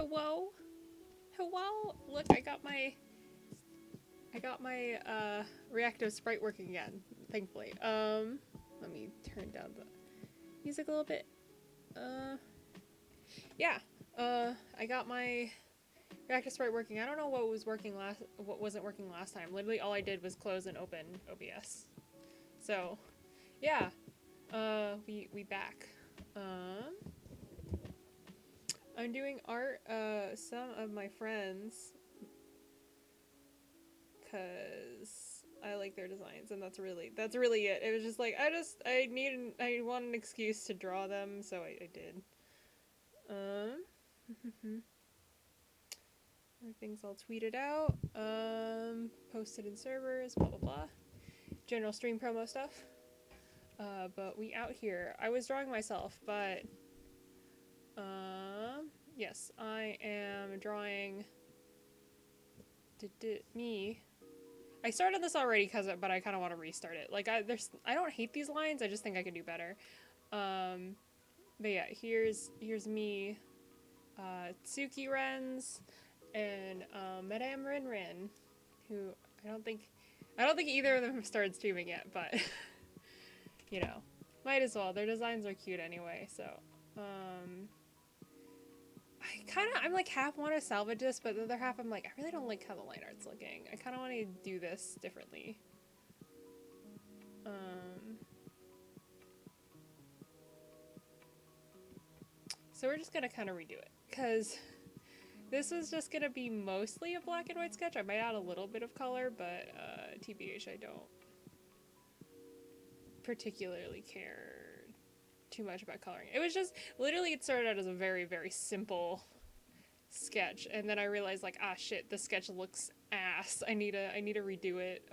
Hello? Hello? Look, I got my reactive sprite working again, thankfully. Let me turn down the music a little bit. Yeah. I got my reactive sprite working. I don't know what wasn't working last time. Literally all I did was close and open OBS. So, yeah. We back. I'm doing art, some of my friends, cause I like their designs, and that's really it. It was just like, I want an excuse to draw them, so I did. Everything's all tweeted out, posted in servers, blah blah blah. General stream promo stuff. But we out here. I was drawing myself, but, yes, I am drawing me. I started this already but I kind of want to restart it. Like, I don't hate these lines, I just think I can do better. But yeah, here's me, Tsuki Rens, and Madame Rin Rin, who I don't think either of them have started streaming yet, but you know, might as well. Their designs are cute anyway, so I'm like half want to salvage this, but the other half I'm like, I really don't like how the line art's looking. I kind of want to do this differently. So we're just gonna kind of redo it, because this was just gonna be mostly a black and white sketch. I might add a little bit of color, but TBH, I don't particularly care too much about coloring. It was just, literally it started out as a very, very simple sketch, and then I realized, like, ah shit, the sketch looks ass. I need to redo it.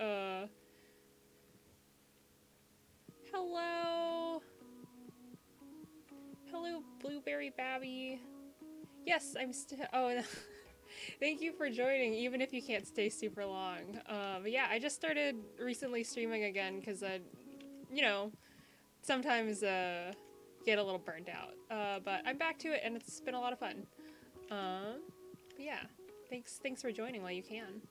Hello Blueberry Babby. Yes, I'm still, oh thank you for joining, even if you can't stay super long. But yeah, I just started recently streaming again, because you know, sometimes get a little burnt out. But I'm back to it, and it's been a lot of fun. But yeah, thanks for joining while you can.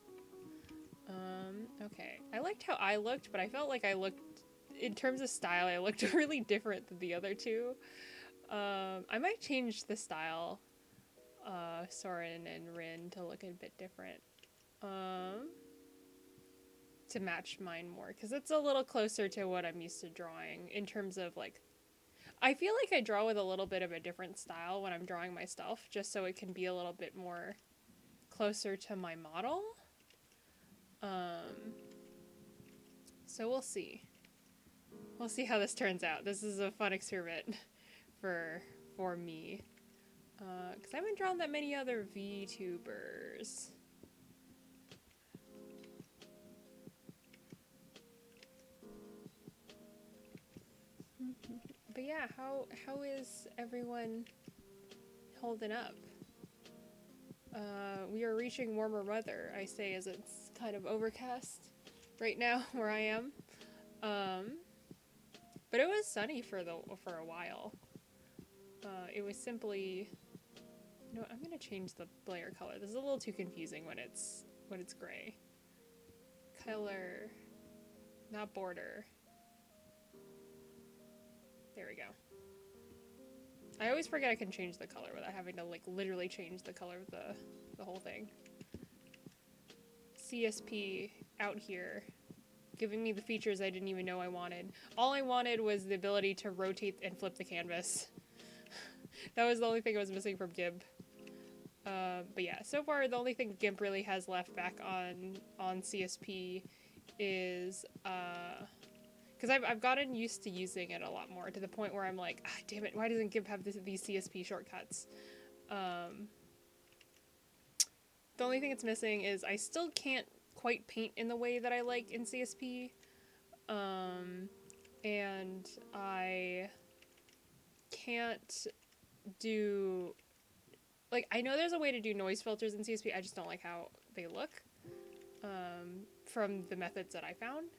Okay. I liked how I looked, but I felt like I looked, in terms of style, I looked really different than the other two. I might change the style, Soren and Rin, to look a bit different. To match mine more, because it's a little closer to what I'm used to drawing, in terms of, like, I feel like I draw with a little bit of a different style when I'm drawing myself, just so it can be a little bit more closer to my model. So we'll see. We'll see how this turns out. This is a fun experiment for me. Because I haven't drawn that many other VTubers. But yeah, how is everyone holding up? We are reaching warmer weather, I say, as it's kind of overcast right now where I am. But it was sunny for a while. It was simply, you know what, I'm gonna change the layer color. This is a little too confusing when it's gray. Color, not border. There we go. I always forget I can change the color without having to, like, literally change the color of the whole thing. CSP out here, giving me the features I didn't even know I wanted. All I wanted was the ability to rotate and flip the canvas. That was the only thing I was missing from GIMP. But yeah, so far the only thing GIMP really has left back on CSP is, because I've gotten used to using it a lot more, to the point where I'm like, ah, damn it, why doesn't GIMP have these CSP shortcuts? The only thing it's missing is I still can't quite paint in the way that I like in CSP. And I can't do, like, I know there's a way to do noise filters in CSP, I just don't like how they look, from the methods that I found.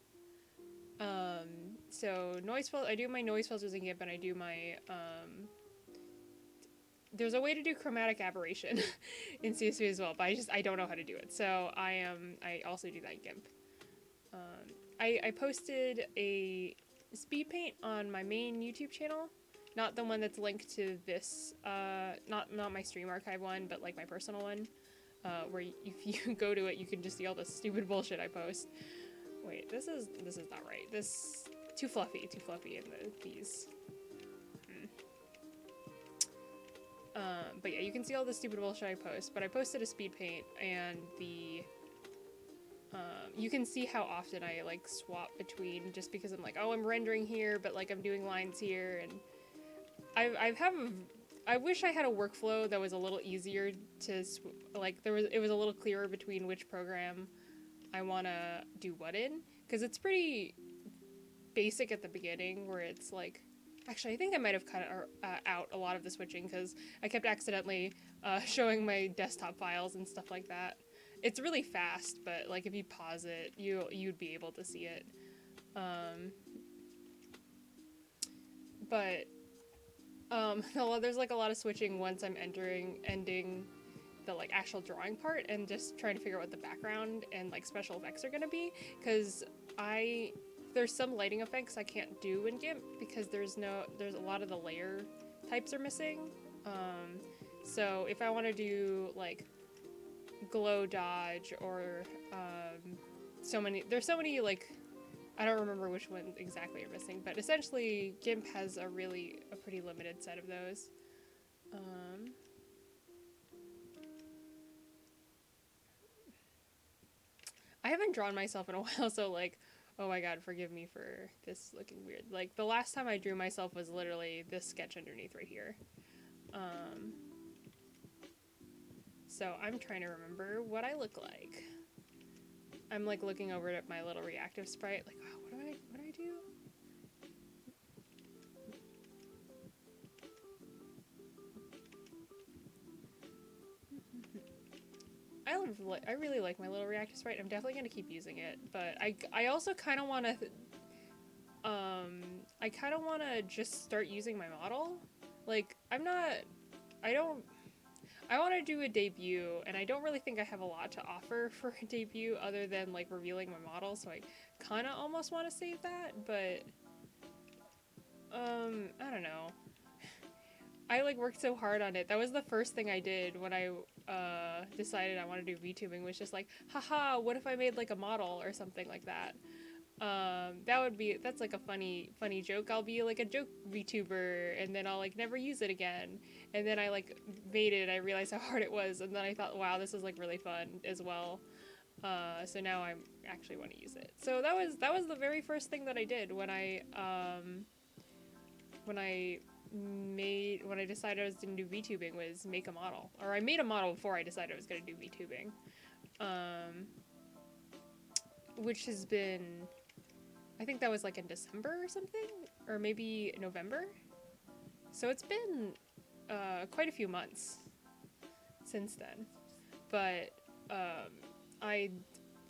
So I do my noise filters in GIMP, and I do my, there's a way to do chromatic aberration in CSV as well, but I don't know how to do it. So I also do that in GIMP. I posted a speed paint on my main YouTube channel, not the one that's linked to this, not my stream archive one, but like my personal one, where if you go to it, you can just see all the stupid bullshit I post. Wait, this is not right. This too fluffy in these. But yeah, you can see all the stupid bullshit I post, but I posted a speed paint, and the you can see how often I like swap between, just because I'm like, oh, I'm rendering here, but like I'm doing lines here, and I wish I had a workflow that was a little easier to like it was a little clearer between which program I want to do what in, because it's pretty basic at the beginning where it's like, actually I think I might have cut out a lot of the switching because I kept accidentally showing my desktop files and stuff like that. It's really fast, but like if you pause it, you'd be able to see it. There's like a lot of switching once I'm ending the like actual drawing part, and just trying to figure out what the background and like special effects are gonna be, because there's some lighting effects I can't do in GIMP because there's a lot of the layer types are missing. So if I want to do like glow dodge or there's so many like, I don't remember which ones exactly are missing, but essentially GIMP has a pretty limited set of those. I haven't drawn myself in a while, so like, oh my god, forgive me for this looking weird. Like, the last time I drew myself was literally this sketch underneath right here. So I'm trying to remember what I look like. I'm like looking over at my little reactive sprite, like, oh, what do I do? I really like my little reactive sprite. I'm definitely gonna keep using it, but I also kind of want to I kind of want to just start using my model. Like, I want to do a debut, and I don't really think I have a lot to offer for a debut other than like revealing my model, so I kind of almost want to save that, but I don't know. I like worked so hard on it. That was the first thing I did when I decided I want to do VTubing, was just like, haha, what if I made like a model or something like that? That's like a funny joke. I'll be like a joke VTuber, and then I'll like never use it again. And then I like made it, I realized how hard it was, and then I thought, wow, this is like really fun as well. So now I actually want to use it. So that was the very first thing that I did when I decided I was going to do VTubing, was make a model. Or I made a model before I decided I was going to do VTubing. Which has been, I think that was like in December or something, or maybe November. So it's been quite a few months since then. But I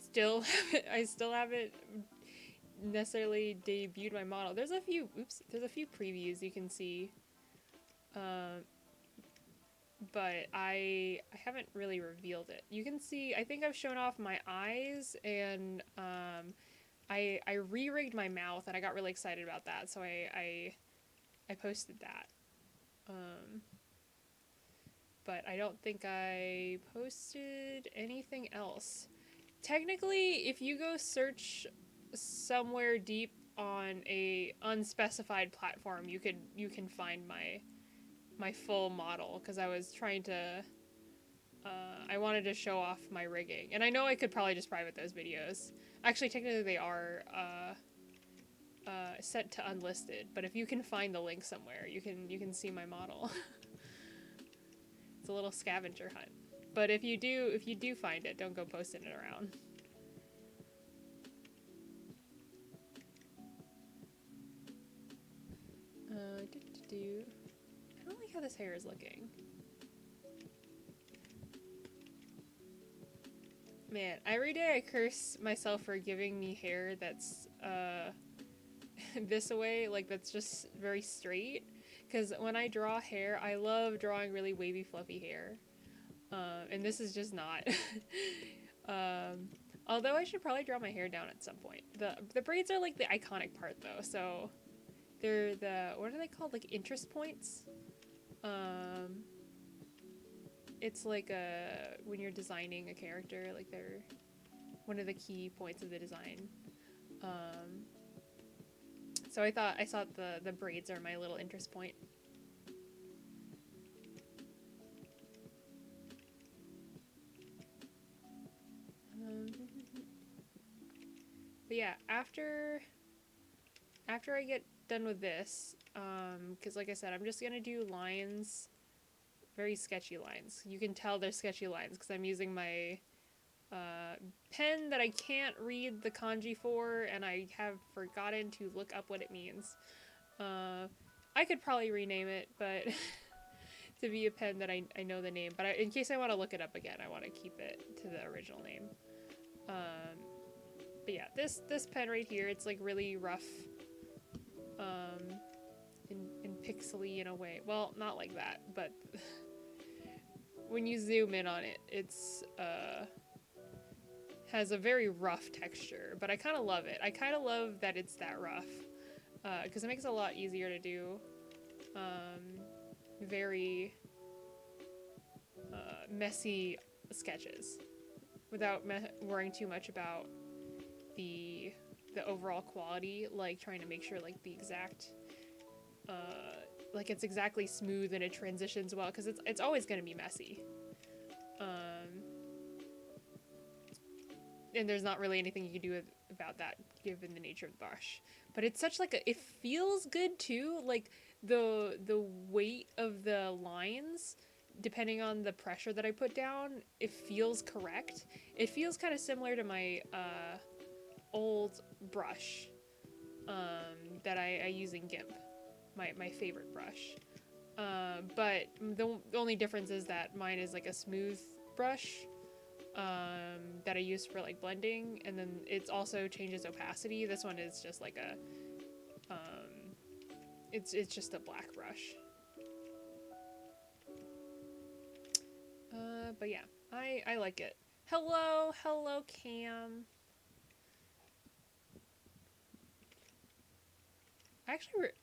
still haven't necessarily debuted my model. There's a few previews you can see, but I haven't really revealed it. You can see, I think I've shown off my eyes, and I re-rigged my mouth, and I got really excited about that, so I posted that. But I don't think I posted anything else. Technically, if you go search somewhere deep on a unspecified platform, you can find my full model, because I was trying to I wanted to show off my rigging, and I know I could probably just private those videos. Actually, technically they are set to unlisted, but if you can find the link somewhere, you can see my model. It's a little scavenger hunt. But if you do find it, don't go posting it around. I don't like how this hair is looking. Man, every day I curse myself for giving me hair that's this way, like that's just very straight. Because when I draw hair, I love drawing really wavy, fluffy hair. And this is just not. Although I should probably draw my hair down at some point. The braids are like the iconic part though, so they're the, what are they called? Like interest points? It's like when you're designing a character, like they're one of the key points of the design. So I thought the braids are my little interest point. But yeah, after I get done with this, because like I said, I'm just gonna do lines, very sketchy lines. You can tell they're sketchy lines because I'm using my pen that I can't read the kanji for, and I have forgotten to look up what it means. I could probably rename it, but to be a pen that I know the name. But in case I want to look it up again, I want to keep it to the original name. But yeah, this pen right here, it's like really rough, and pixely in a way. Well, not like that, but when you zoom in on it, it's has a very rough texture, but I kind of love it. I kind of love that it's that rough, because it makes it a lot easier to do very messy sketches without worrying too much about the overall quality, like trying to make sure like the exact like it's exactly smooth and it transitions well, because it's always going to be messy. And there's not really anything you can do about that given the nature of the brush. But it's such like it feels good too, like the weight of the lines, depending on the pressure that I put down, it feels correct. It feels kind of similar to my old brush that I use in GIMP, my favorite brush. But the only difference is that mine is like a smooth brush that I use for like blending, and then it also changes opacity. This one is just like a it's just a black brush. But yeah, I like it. Hello Cam.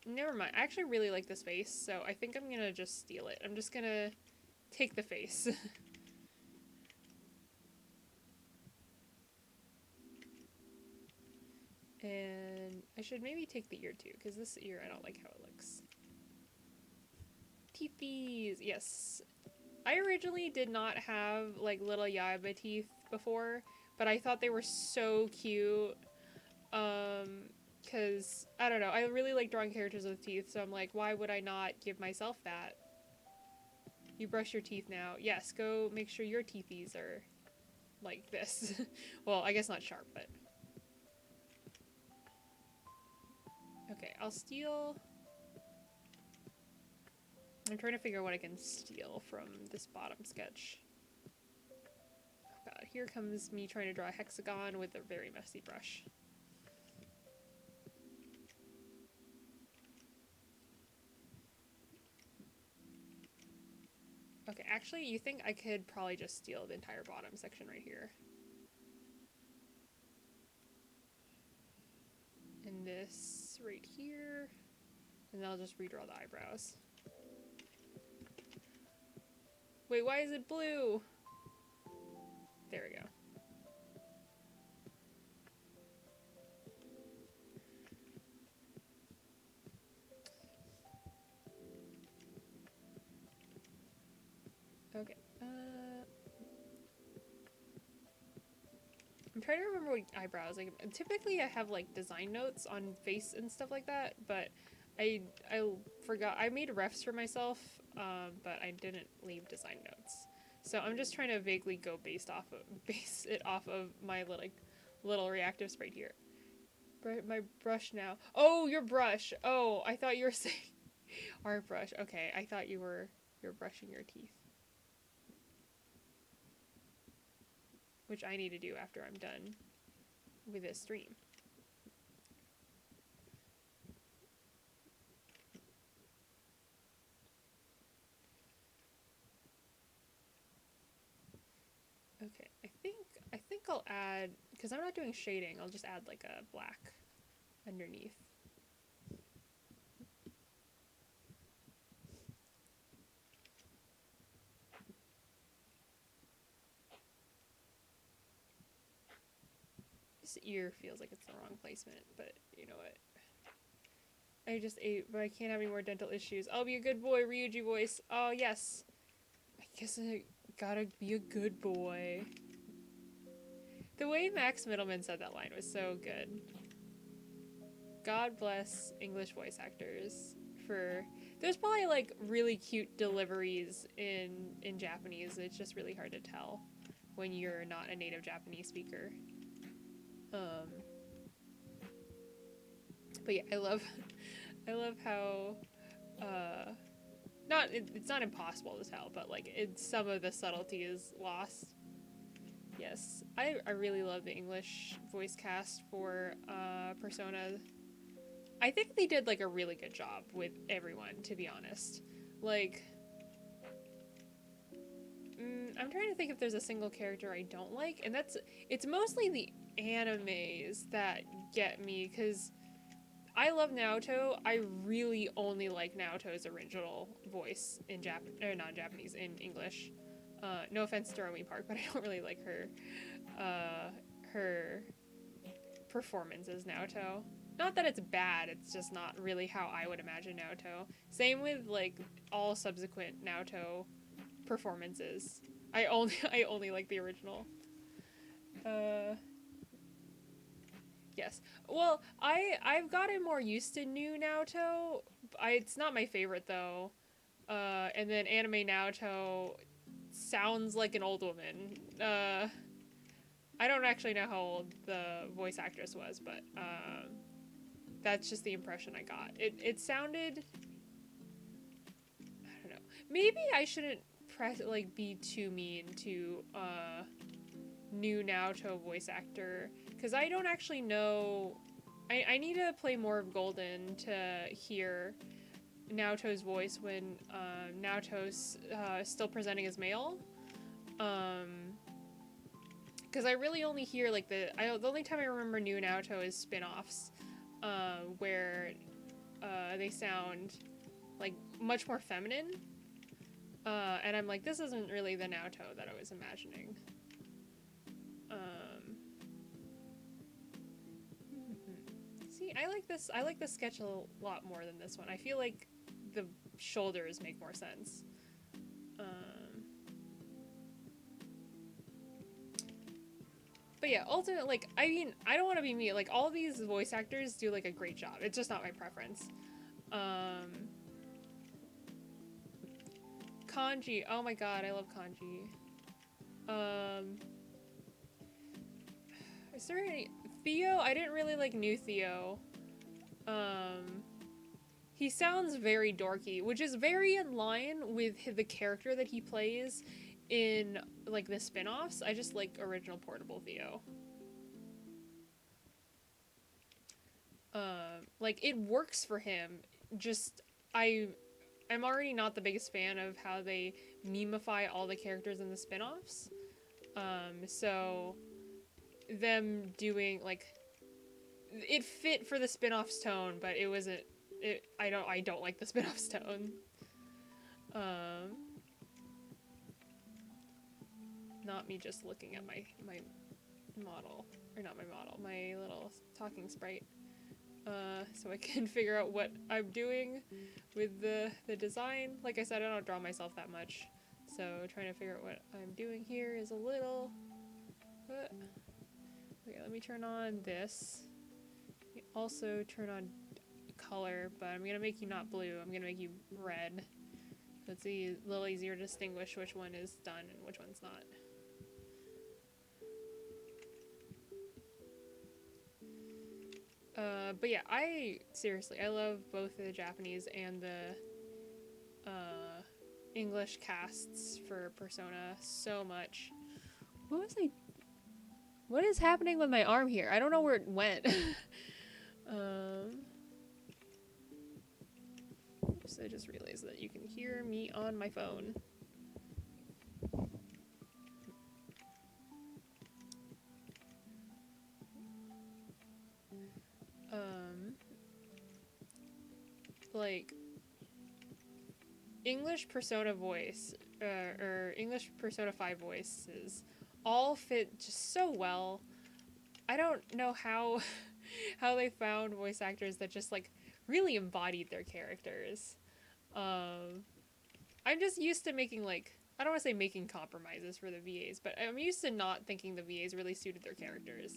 Never mind. I actually really like this face, so I think I'm gonna just steal it. I'm just gonna take the face. And I should maybe take the ear too, because this ear, I don't like how it looks. Teethies! Yes. I originally did not have like little Yaiba teeth before, but I thought they were so cute. Because, I don't know, I really like drawing characters with teeth, so I'm like, why would I not give myself that? You brush your teeth now. Yes, go make sure your teethies are like this. Well, I guess not sharp, but... Okay, I'll steal... I'm trying to figure out what I can steal from this bottom sketch. Oh god, here comes me trying to draw a hexagon with a very messy brush. Okay, actually, you think I could probably just steal the entire bottom section right here. And this right here. And then I'll just redraw the eyebrows. Wait, why is it blue? There we go. Okay. I'm trying to remember what eyebrows. Like, typically I have like design notes on face and stuff like that, but I forgot. I made refs for myself, but I didn't leave design notes. So I'm just trying to vaguely go base it off of my little reactive sprite here. My brush now. Oh, your brush. Oh, I thought you were saying our brush. Okay, I thought you're brushing your teeth. Which I need to do after I'm done with this stream. Okay, I think I'll add, because I'm not doing shading, I'll just add like a black underneath. This ear feels like it's the wrong placement, but you know what? I just ate, but I can't have any more dental issues. I'll be a good boy, Ryuji voice. Oh, yes. I guess I gotta be a good boy. The way Max Middleman said that line was so good. God bless English voice actors for... There's probably, like, really cute deliveries in Japanese. It's just really hard to tell when you're not a native Japanese speaker. But yeah, I love how, it's not impossible to tell, but like some of the subtlety is lost. Yes, I really love the English voice cast for Persona. I think they did like a really good job with everyone, to be honest. Like, I'm trying to think if there's a single character I don't like, and it's mostly the animes that get me, because I love Naoto. I really only like Naoto's original voice in not Japanese, in English. No offense to Romy Park, but I don't really like her performance as Naoto. Not that it's bad, it's just not really how I would imagine Naoto. Same with like all subsequent Naoto performances. I only like the original. Yes. Well, I've gotten more used to new Naoto. It's not my favorite though. And then anime Naoto sounds like an old woman. I don't actually know how old the voice actress was, but that's just the impression I got. It sounded, I don't know. Maybe I shouldn't be too mean to new Naoto voice actor, because I don't actually know. I need to play more of Golden to hear Naoto's voice when Naoto's still presenting as male. Because I really only hear like the only time I remember new Naoto is spin-offs, where they sound like much more feminine, and I'm like, this isn't really the Naoto that I was imagining. See, I like this sketch a lot more than this one. I feel like the shoulders make more sense. But yeah, ultimately, like, I mean, I don't want to be mean. Like, all these voice actors do, like, a great job. It's just not my preference. Kanji. Oh my god, I love Kanji. Is there any... Theo? I didn't really like new Theo. He sounds very dorky, which is very in line with the character that he plays in, like, the spin-offs. I just like original Portable Theo. Like, it works for him. Just, I'm already not the biggest fan of how they memify all the characters in the spin-offs. So them doing, like, it fit for the spin-off's tone, but it wasn't, I don't like the spin-off's tone. Not me just looking at my model, or not my model, my little talking sprite, so I can figure out what I'm doing with the design. Like I said, I don't draw myself that much, so trying to figure out what I'm doing here is a little... Okay, let me turn on this. Also turn on color, but I'm gonna make you not blue, I'm gonna make you red. So it's a little easier to distinguish which one is done and which one's not. But yeah, seriously, I love both the Japanese and the English casts for Persona so much. What is happening with my arm here? I don't know where it went. Oops, I just realized that you can hear me on my phone. like English Persona voice or English Persona 5 voices all fit just so well. I don't know how how they found voice actors that just like really embodied their characters. I'm just used to making like, I don't want to say making compromises for the VAs, but I'm used to not thinking the VAs really suited their characters.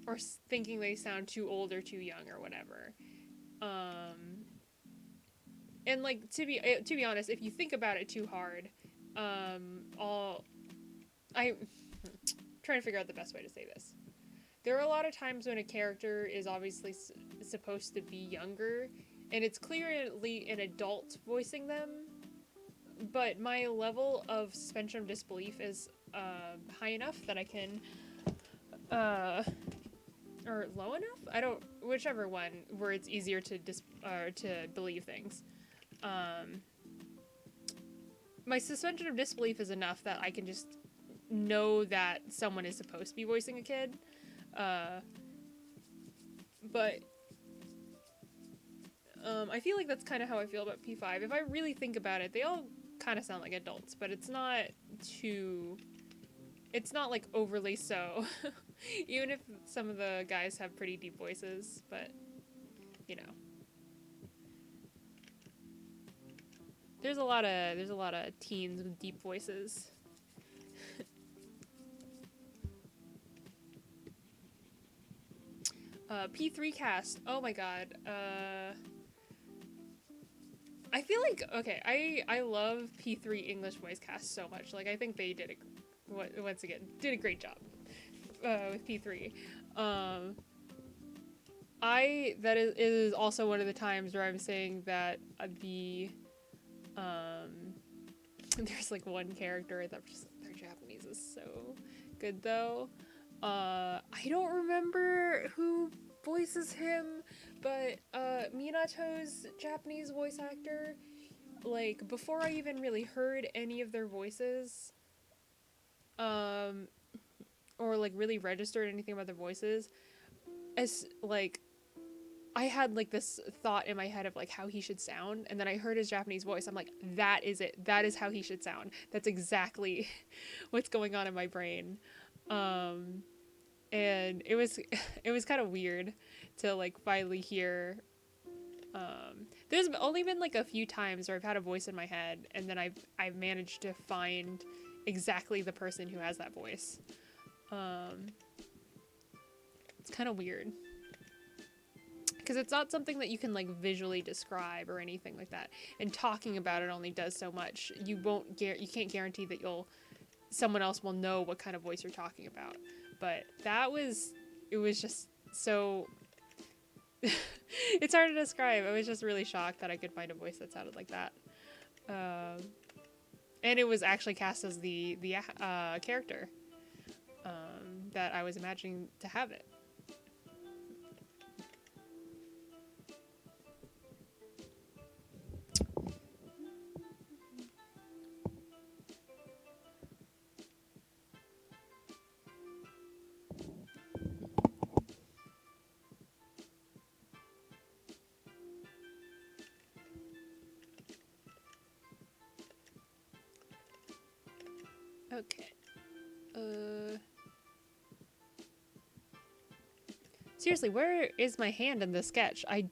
Or thinking they sound too old or too young or whatever. And like to be honest, if you think about it too hard, I'm trying to figure out the best way to say this. There are a lot of times when a character is obviously supposed to be younger, and it's clearly an adult voicing them, but my level of suspension of disbelief is high enough that I can, or low enough? I don't, whichever one, where it's easier to believe things. My suspension of disbelief is enough that I can just know that someone is supposed to be voicing a kid. But I feel like that's kind of how I feel about P5. If I really think about it, they all kind of sound like adults, but it's not like overly so. Even if some of the guys have pretty deep voices, but you know. There's a lot of teens with deep voices. P3 cast. Oh my god. I feel like, okay, I love P3 English voice cast so much. Like, I think they did a great job with P3. That is also one of the times where I'm saying that there's like one character that just, their Japanese is so good though. I don't remember who voices him, but Minato's Japanese voice actor, like before I even really heard any of their voices, or like really registered anything about their voices, as like I had like this thought in my head of like how he should sound, and then I heard his Japanese voice. I'm like, that is it. That is how he should sound. That's exactly what's going on in my brain. And it was kind of weird to like finally hear. There's only been like a few times where I've had a voice in my head, and then I've managed to find exactly the person who has that voice. It's kind of weird. Because it's not something that you can like visually describe or anything like that. And talking about it only does so much. You can't guarantee that someone else will know what kind of voice you're talking about. But it was just so, it's hard to describe. I was just really shocked that I could find a voice that sounded like that. And it was actually cast as the character that I was imagining to have it. Okay. Seriously, where is my hand in this sketch? It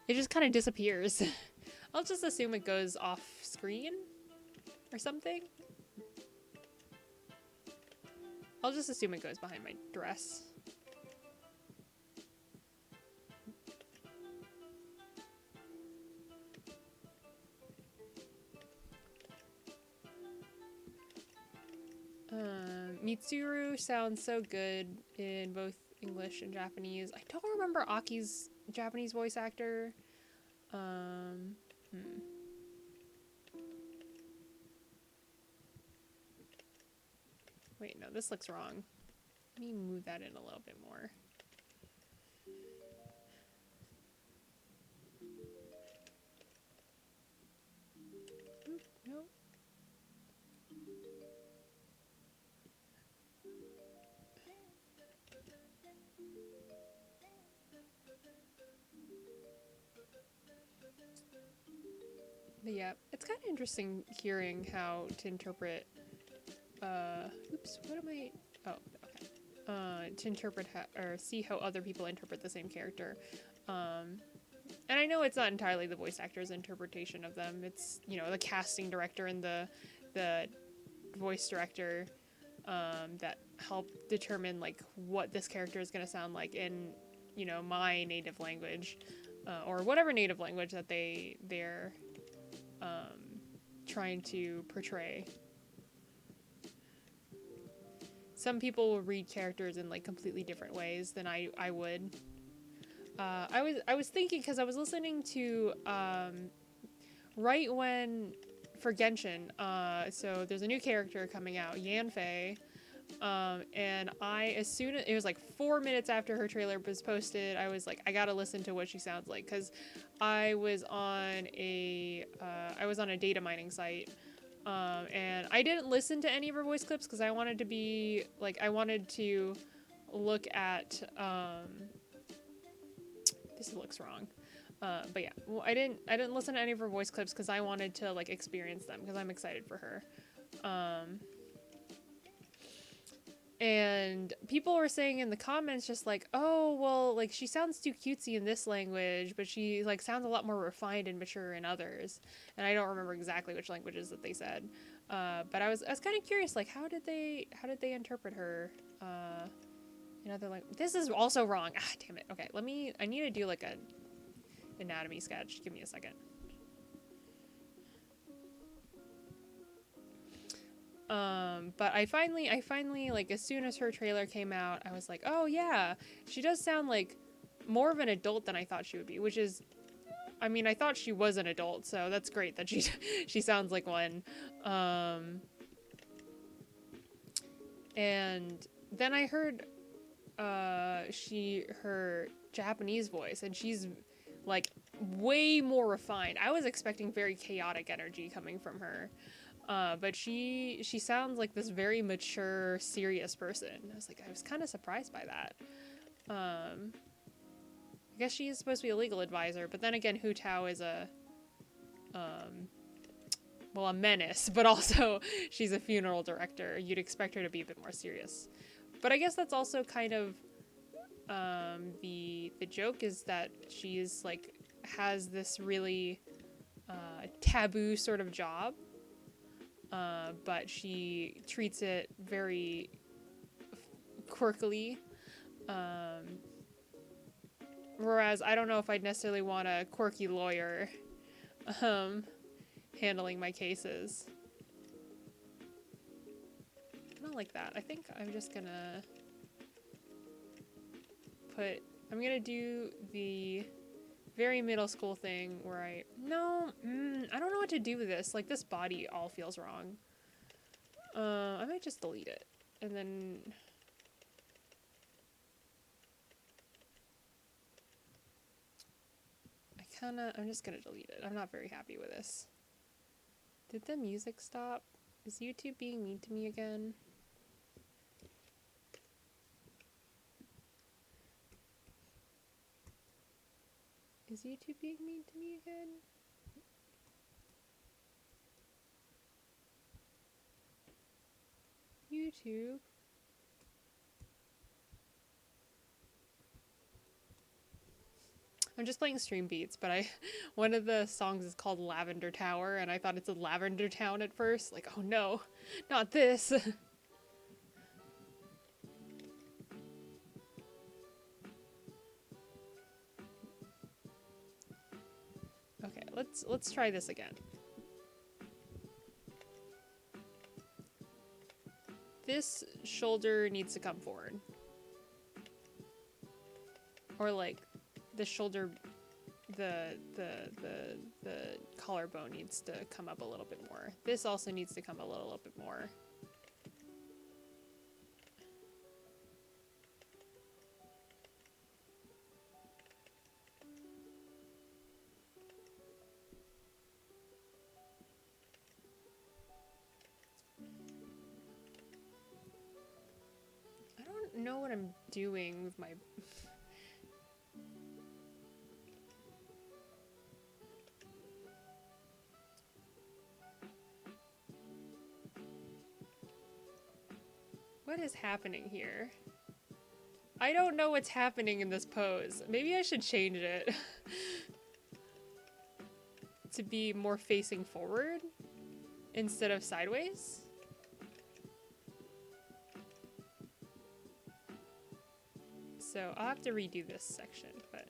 just kind of disappears. I'll just assume it goes off screen or something. I'll just assume it goes behind my dress. Mitsuru sounds so good in both English and Japanese. I don't remember Aki's Japanese voice actor. Wait, no, this looks wrong. Let me move that in a little bit more. No. But yeah, it's kind of interesting hearing how to interpret, oops, what am I, oh, to interpret or see how other people interpret the same character. And I know it's not entirely the voice actor's interpretation of them. It's, you know, the casting director and the voice director that help determine like what this character is going to sound like in, you know, my native language, or whatever native language that they're trying to portray. Some people will read characters in like completely different ways than I would. I was thinking, because I was listening to right when for Genshin, so there's a new character coming out, Yanfei, and as soon as it was like 4 minutes after her trailer was posted, I was like, I gotta listen to what she sounds like, because I was on a data mining site, and I didn't listen to any of her voice clips because I wanted to look at this looks wrong. But yeah, well, I didn't listen to any of her voice clips because I wanted to like experience them because I'm excited for her. And people were saying in the comments just like, oh, well, like she sounds too cutesy in this language, but she like sounds a lot more refined and mature in others. And I don't remember exactly which languages that they said. But I was kind of curious, like how did they interpret her in other languages? This is also wrong. Ah, damn it. Okay, I need to do like a anatomy sketch. Give me a second. But I finally, like, as soon as her trailer came out, I was like, oh yeah, she does sound like more of an adult than I thought she would be, which is, I mean, I thought she was an adult, so that's great that she sounds like one. And then I heard, her Japanese voice, and she's, like, way more refined. I was expecting very chaotic energy coming from her. But she sounds like this very mature, serious person. I was kind of surprised by that. I guess she is supposed to be a legal advisor, but then again, Hu Tao is a menace, but also she's a funeral director. You'd expect her to be a bit more serious. But I guess that's also kind of the joke, is that she's like has this really taboo sort of job. But she treats it very quirkily. Whereas I don't know if I'd necessarily want a quirky lawyer handling my cases. I don't like that. I think I'm just gonna I'm gonna do the very middle school thing where I don't know what to do with this. Like, this body all feels wrong. I might just delete it. And then I'm just gonna delete it. I'm not very happy with this. Did the music stop? Is YouTube being mean to me again? Is YouTube being mean to me again? YouTube. I'm just playing Stream Beats, but one of the songs is called Lavender Tower, and I thought it's a Lavender Town at first. Like, oh no, not this. Okay, let's try this again. This shoulder needs to come forward. Or like the shoulder, the collarbone needs to come up a little bit more. This also needs to come a little bit more. I don't know what I'm doing with my... What is happening here? I don't know what's happening in this pose. Maybe I should change it to be more facing forward instead of sideways. So I'll have to redo this section, but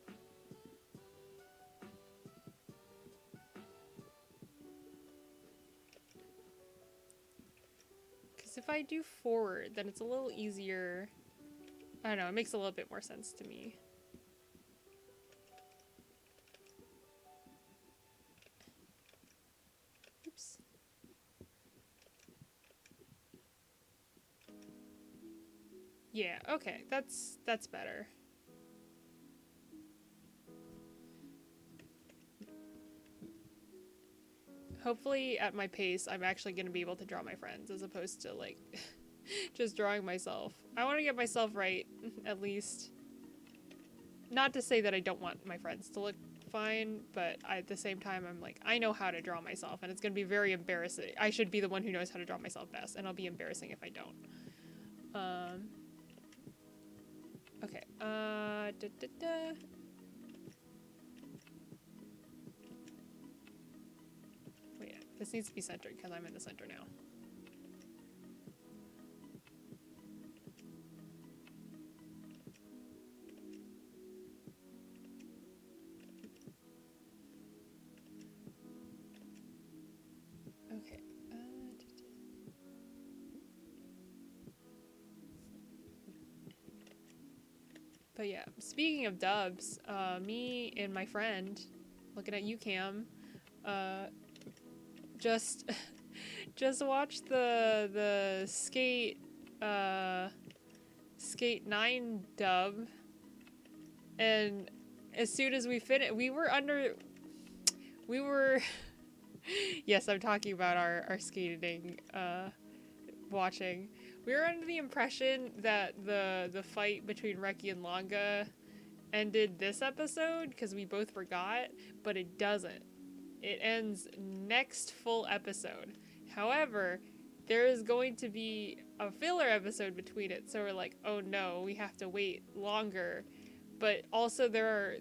because if I do forward, then it's a little easier. I don't know, it makes a little bit more sense to me. Oops. Yeah, okay, that's better. Hopefully at my pace, I'm actually going to be able to draw my friends as opposed to like just drawing myself. I want to get myself right, at least. Not to say that I don't want my friends to look fine, but at the same time, I'm like, I know how to draw myself, and it's going to be very embarrassing. I should be the one who knows how to draw myself best, and I'll be embarrassing if I don't. Okay, Wait, this needs to be centered, because I'm in the center now. Okay. But yeah, speaking of dubs, me and my friend, looking at you, Cam, just watched the Skate 9 dub, and as soon as we finished, we were yes, I'm talking about our skating watching. We were under the impression that the fight between Reki and Longa ended this episode because we both forgot, but it doesn't. It ends next full episode. However, there is going to be a filler episode between it, so we're like, oh no, we have to wait longer. But also there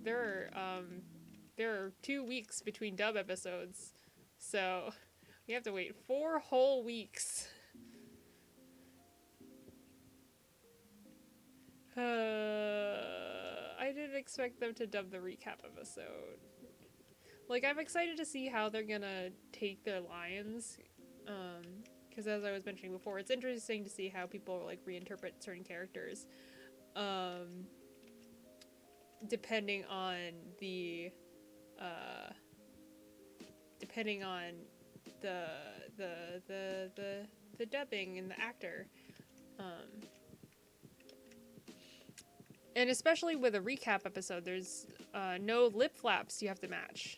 are 2 weeks between dub episodes, so we have to wait 4 whole weeks. I didn't expect them to dub the recap episode. Like, I'm excited to see how they're gonna take their lines, because as I was mentioning before, it's interesting to see how people like reinterpret certain characters, depending on the dubbing and the actor. And especially with a recap episode, there's no lip flaps you have to match.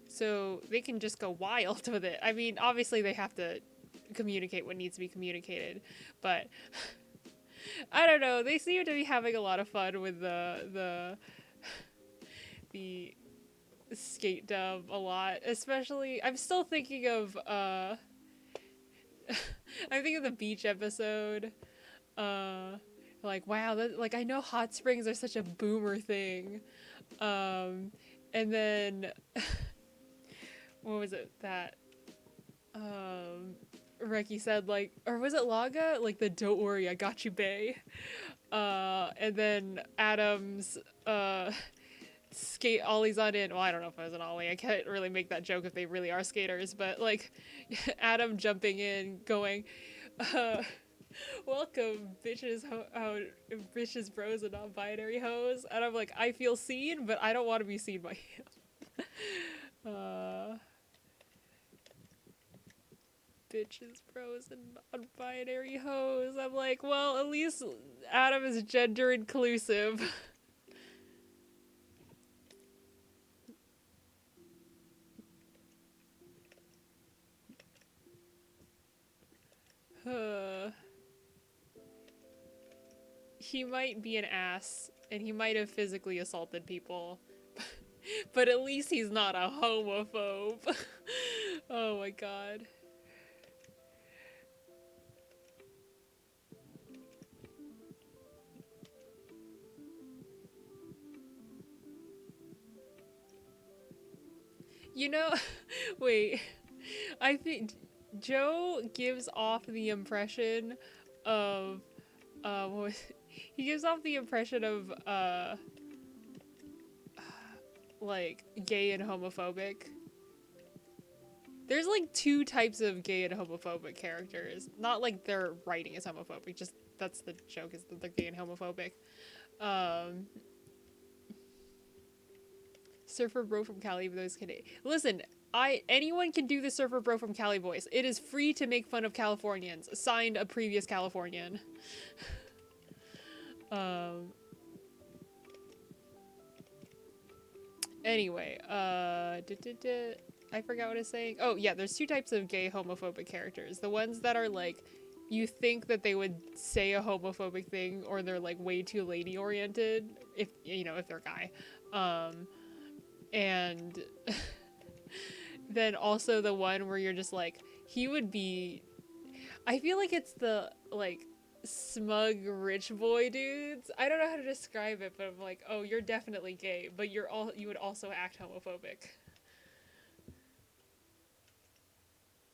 So they can just go wild with it. I mean, obviously they have to communicate what needs to be communicated, but I don't know. They seem to be having a lot of fun with the skate dub a lot. Especially, I'm still thinking of I'm thinking of the beach episode. Like, wow, like, I know hot springs are such a boomer thing. And then, what was it that, Reki said, like, or was it Laga? Like, the don't worry, I got you, bae. And then Adam's, skate ollies on in. Well, I don't know if it was an ollie. I can't really make that joke if they really are skaters, but, like, Adam jumping in, going, welcome, bitches, bitches, bros, and non-binary hoes. And I'm like, I feel seen, but I don't want to be seen by him. Bitches, bros, and non-binary hoes. I'm like, well, at least Adam is gender inclusive. He might be an ass, and he might have physically assaulted people, but at least he's not a homophobe. Oh my god. You know, wait. I think Joe gives off the impression of what was it? He gives off the impression of like gay and homophobic. There's like two types of gay and homophobic characters. Not like their writing is homophobic, just that's the joke, is that they're gay and homophobic. Surfer bro from Cali for those Canadian. Listen, anyone can do the surfer bro from Cali voice. It is free to make fun of Californians. Signed, a previous Californian. Anyway, I forgot what I was saying. Oh, yeah, there's two types of gay homophobic characters. The ones that are like, you think that they would say a homophobic thing, or they're like way too lady oriented, if, you know, if they're a guy. And then also the one where you're just like, he would be, I feel like it's the like smug rich boy dudes. I don't know how to describe it, but I'm like, oh, you're definitely gay, but you would also act homophobic.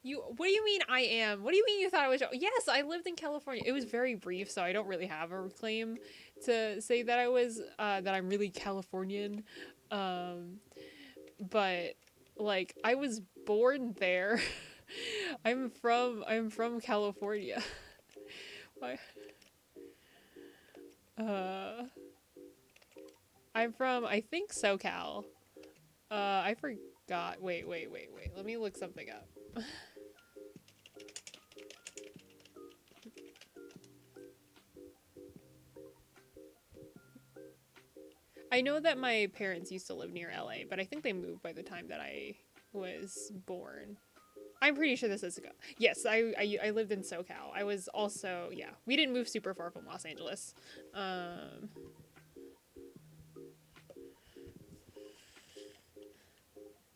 What do you mean I am? What do you mean you thought I was? Yes, I lived in California. It was very brief, so I don't really have a claim to say that I was, that I'm really Californian. But like, I was born there. I'm from California. Why? I'm from, I think, SoCal. I forgot. Wait. Let me look something up. I know that my parents used to live near LA, but I think they moved by the time that I was born. I'm pretty sure this is SoCal. Yes, I lived in SoCal. I was also, yeah, we didn't move super far from Los Angeles.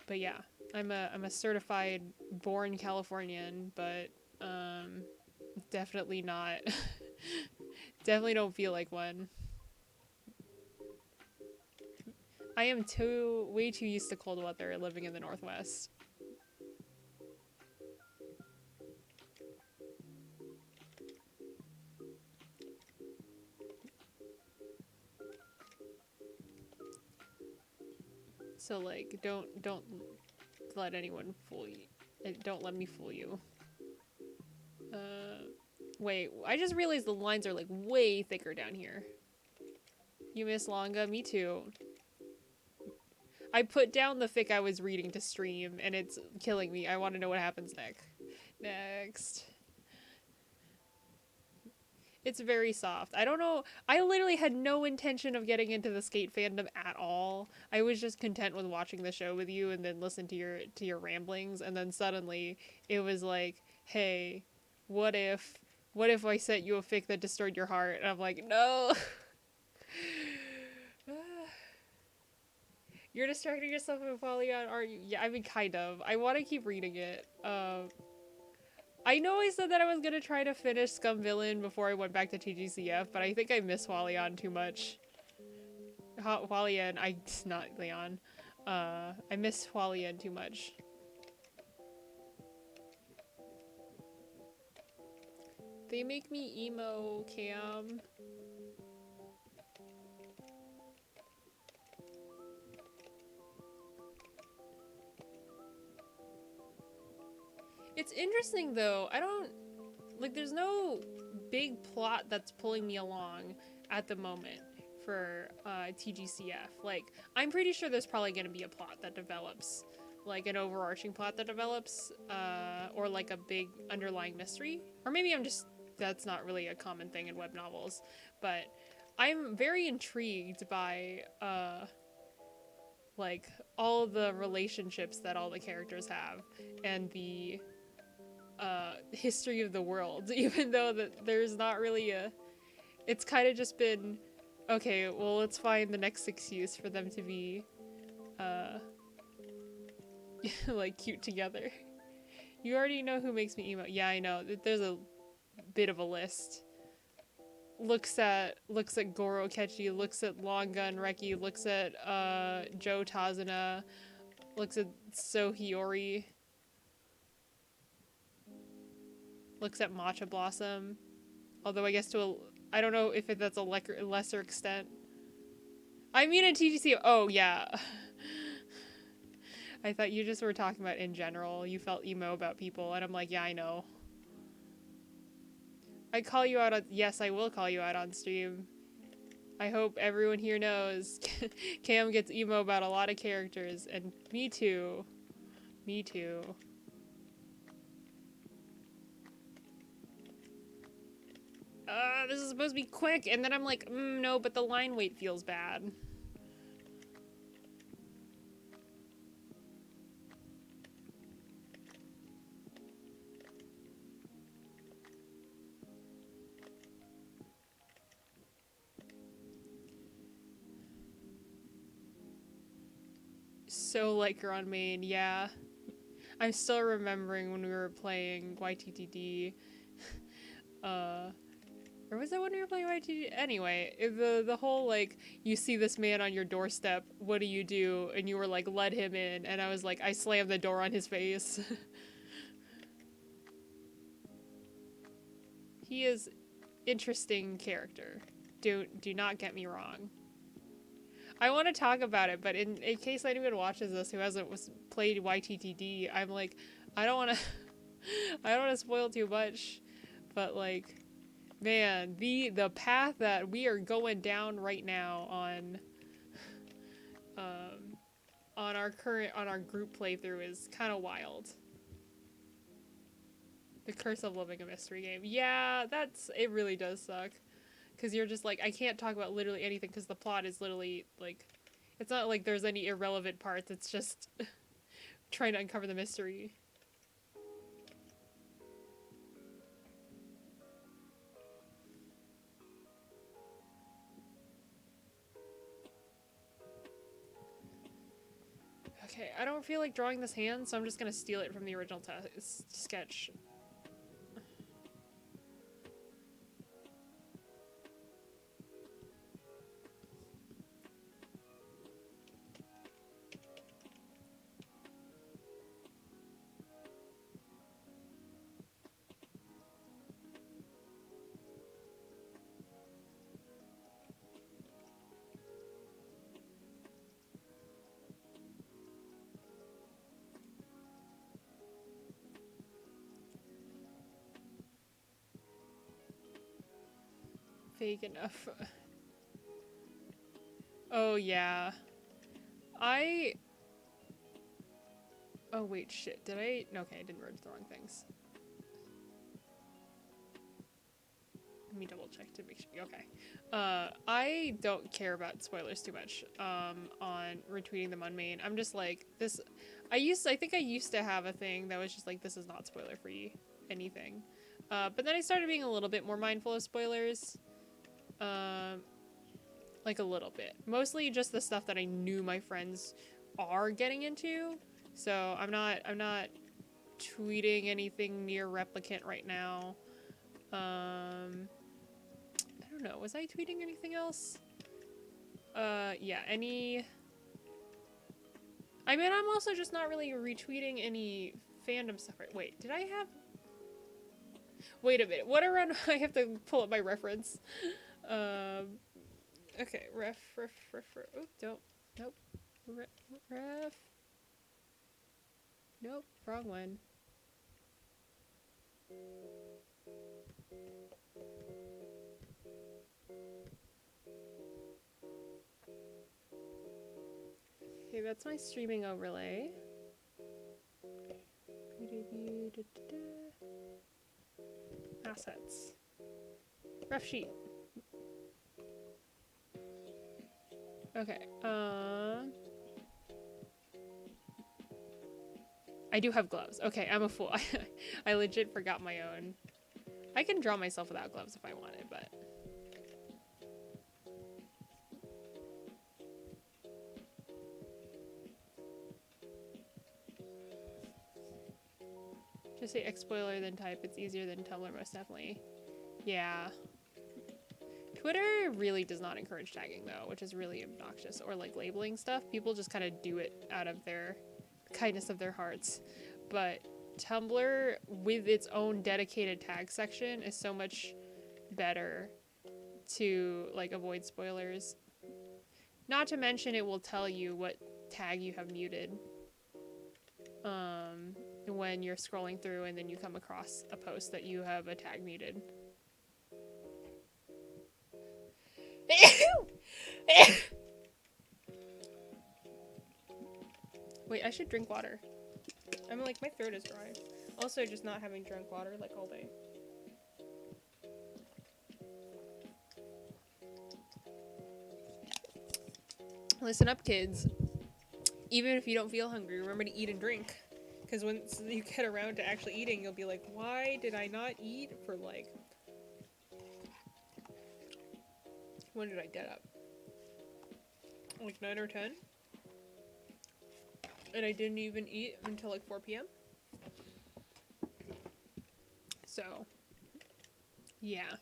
But yeah, I'm a certified born Californian, but definitely not. Definitely don't feel like one. I am way too used to cold weather living in the Northwest. So like, don't let anyone fool you. Don't let me fool you. Wait, I just realized the lines are like way thicker down here. You miss Longa? Me too. I put down the fic I was reading to stream, and it's killing me. I want to know what happens next. It's very soft. I don't know. I literally had no intention of getting into the skate fandom at all. I was just content with watching the show with you and then listen to your ramblings, and then suddenly it was like, "Hey, what if I sent you a fic that destroyed your heart?" And I'm like, "No." You're distracting yourself with Polygon, are you? Yeah, I mean, kind of. I want to keep reading it. I know I said that I was gonna try to finish Scum Villain before I went back to TGCF, but I think I miss Hualian too much. Not Leon. I miss Hualian too much. They make me emo, Cam. It's interesting though. I don't like, there's no big plot that's pulling me along at the moment for TGCF. Like, I'm pretty sure there's probably going to be a plot that develops, like an overarching plot that develops, or like a big underlying mystery. Or maybe that's not really a common thing in web novels, but I'm very intrigued by like all the relationships that all the characters have, and the history of the world, even though that there's not really it's kind of just been, okay, well, let's find the next excuse for them to be like cute together. You already know who makes me emo. Yeah, I know. There's a bit of a list. Looks at Goro Kechi, looks at Long Gun Reki, looks at Joe Tazuna, Looks at So Hiyori. Looks at Matcha Blossom. Although I guess I don't know if that's a lesser extent. I mean a TGC. Oh, yeah. I thought you just were talking about in general. You felt emo about people. And I'm like, yeah, I know. I call you out on... Yes, I will call you out on stream. I hope everyone here knows. Cam gets emo about a lot of characters. And me too. Me too. This is supposed to be quick. And then I'm like, no, but the line weight feels bad. So like her on main, yeah. I'm still remembering when we were playing YTTD. Or was that when we were playing YTTD? Anyway, the whole like, you see this man on your doorstep, what do you do? And you were like, let him in. And I was like, I slammed the door on his face. He is interesting character. Do not get me wrong. I want to talk about it, but in case anyone watches this who hasn't played YTTD, I'm like, I don't want to I don't want to spoil too much, but like, man, the path that we are going down right now on our group playthrough is kind of wild. The curse of living a mystery game. Yeah, it really does suck. Because you're just like, I can't talk about literally anything because the plot is literally, like, it's not like there's any irrelevant parts, it's just trying to uncover the mystery. Okay, I don't feel like drawing this hand, so I'm just gonna steal it from the original sketch. Vague enough. Oh, yeah. Oh, wait, shit. Did I? Okay, I didn't write the wrong things. Let me double check to make sure. Okay. I don't care about spoilers too much, on retweeting them on main. I'm just like, this, I think I used to have a thing that was just like, this is not spoiler free anything. But then I started being a little bit more mindful of spoilers. Like a little bit. Mostly just the stuff that I knew my friends are getting into. So I'm not tweeting anything near replicant right now. I don't know. Was I tweeting anything else? Yeah, I mean, I'm also just not really retweeting any fandom stuff. Wait, did I have... Wait a minute. What around... I have to pull up my reference. Okay, ref. Oh, don't. Nope. Ref. Nope, wrong one. Okay, that's my streaming overlay. Assets. Ref sheet. Okay, I do have gloves. Okay, I'm a fool. I legit forgot my own. I can draw myself without gloves if I wanted, but... Just say X spoiler then type. It's easier than Tumblr, most definitely. Yeah. Twitter really does not encourage tagging though, which is really obnoxious. Or like labeling stuff. People just kind of do it out of their kindness of their hearts. But Tumblr, with its own dedicated tag section, is so much better to like avoid spoilers. Not to mention it will tell you what tag you have muted when you're scrolling through and then you come across a post that you have a tag muted. Wait, I should drink water. I'm like, my throat is dry. Also, just not having drunk water like all day. Listen up, kids. Even if you don't feel hungry, remember to eat and drink. Because once you get around to actually eating, you'll be like, why did I not eat for like... When did I get up? Like 9 or 10? And I didn't even eat until like 4 p.m. So, yeah.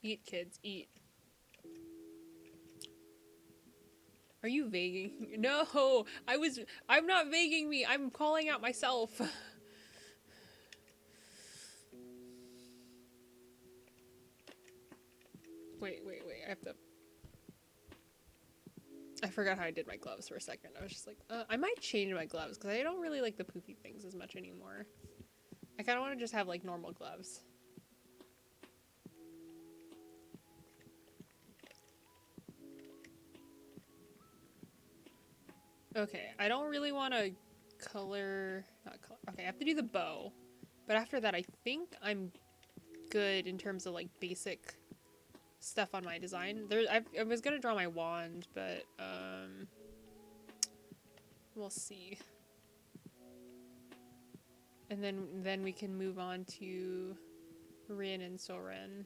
Eat, kids, eat. Are you vaguing? No! I'm not vaguing me! I'm calling out myself! Wait, I have to... I forgot how I did my gloves for a second. I was just like, I might change my gloves, because I don't really like the poofy things as much anymore. I kind of want to just have, like, normal gloves. Okay, I don't really want to color... Not color... Okay, I have to do the bow. But after that, I think I'm good in terms of, like, basic stuff on my design. I was gonna draw my wand, but, we'll see. And then we can move on to Rin and Soren.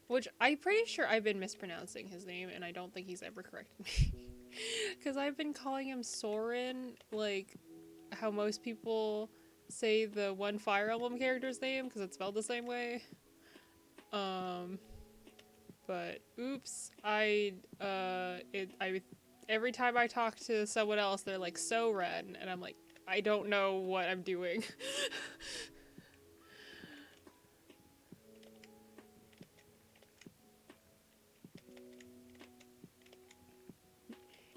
Which, I'm pretty sure I've been mispronouncing his name, and I don't think he's ever corrected me. Because I've been calling him Soren, like, how most people say the one Fire Emblem character's name, because it's spelled the same way. But, oops, every time I talk to someone else, they're like, Soren, and I'm like, I don't know what I'm doing.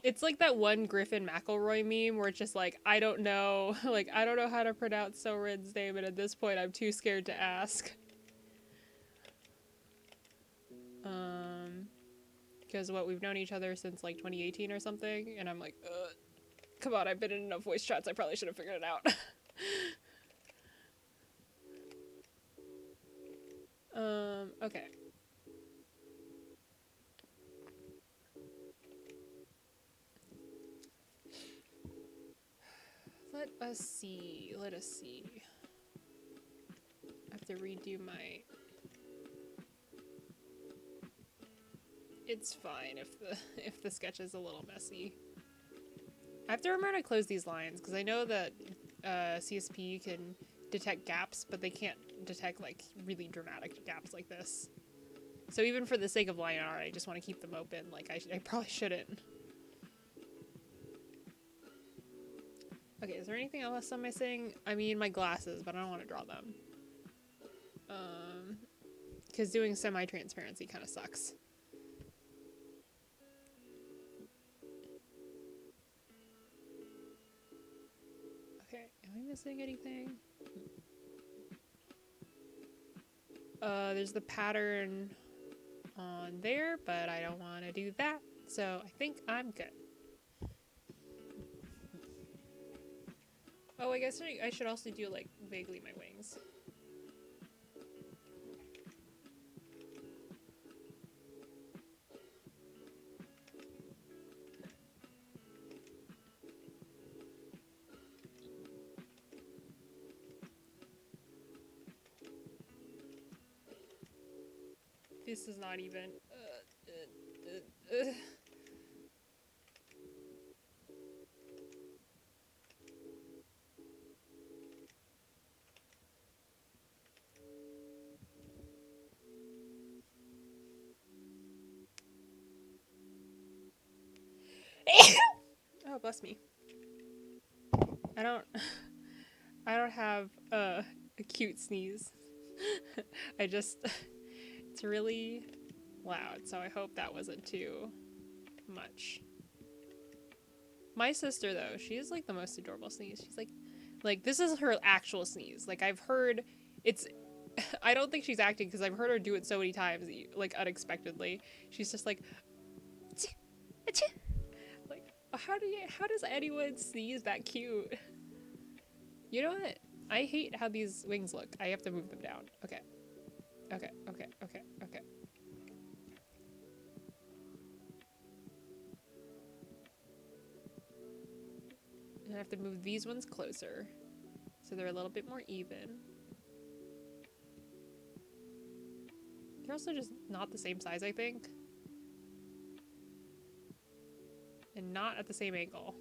It's like that one Griffin McElroy meme where it's just like, I don't know, like, I don't know how to pronounce Soren's name, and at this point I'm too scared to ask. Because we've known each other since like 2018 or something, and I'm like, come on, I've been in enough voice chats, I probably should have figured it out. Okay. Let us see. I have to redo my... It's fine if the sketch is a little messy. I have to remember to close these lines, because I know that CSP can detect gaps, but they can't detect like really dramatic gaps like this. So even for the sake of line art, I just want to keep them open. Like I probably shouldn't. Okay, is there anything else I'm missing? I mean, my glasses, but I don't want to draw them. Because doing semi-transparency kind of sucks. Okay, am I missing anything? There's the pattern on there, but I don't want to do that, so I think I'm good. Oh, I guess I should also do, like, vaguely my wings. This is not even... bless me. I don't I don't have a cute sneeze. I just it's really loud, so I hope that wasn't too much. My sister though, she is like the most adorable sneeze. She's like this is her actual sneeze. Like I've heard it's I don't think she's acting because I've heard her do it so many times, like unexpectedly. She's just like how does anyone sneeze that cute? You know what? I hate how these wings look. I have to move them down. Okay. Okay. And I have to move these ones closer so they're a little bit more even. They're also just not the same size, I think. And not at the same angle.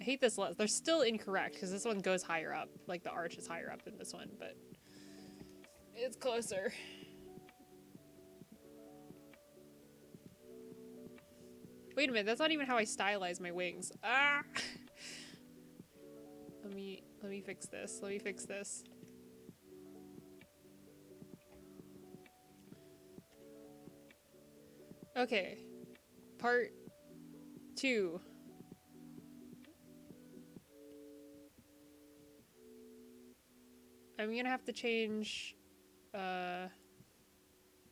I hate this list. They're still incorrect because this one goes higher up. Like the arch is higher up than this one, but it's closer. Wait a minute, that's not even how I stylize my wings. Ah! Let me fix this. Let me fix this. Okay. Part 2. I'm gonna have to change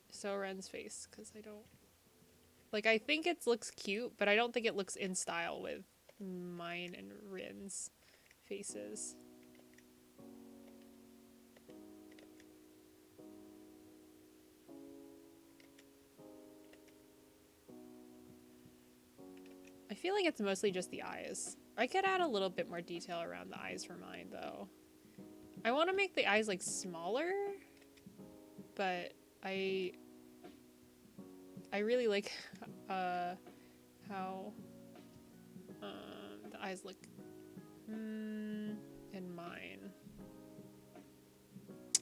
Soren's face because I don't like I think it looks cute, but I don't think it looks in style with mine and Rin's faces. I feel like it's mostly just the eyes. I could add a little bit more detail around the eyes for mine though. I want to make the eyes like smaller, but I really like how the eyes look in mine.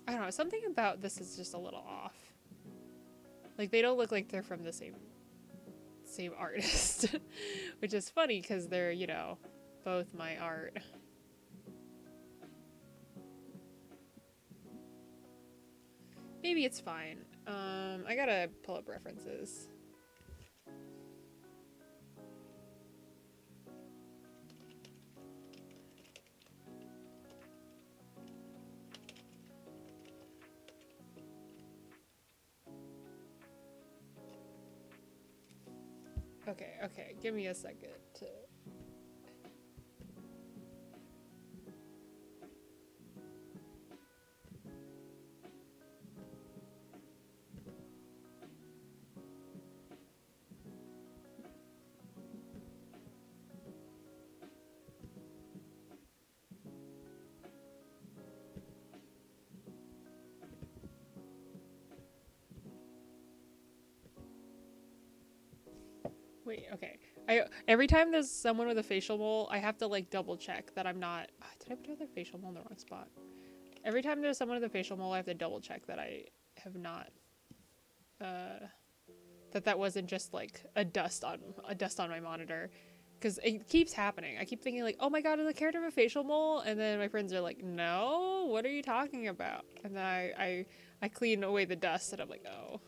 I don't know, something about this is just a little off. Like they don't look like they're from the same artist, which is funny because they're, you know, both my art. Maybe it's fine. I gotta pull up references. Okay, give me a second to... Wait, okay. Every time there's someone with a facial mole, I have to like double check that I'm not... did I put another facial mole in the wrong spot? Every time there's someone with a facial mole, I have to double check that I have not... that wasn't just like a dust on my monitor. Because it keeps happening. I keep thinking like, oh my god, does the character have a facial mole? And then my friends are like, no, what are you talking about? And then I clean away the dust and I'm like, oh.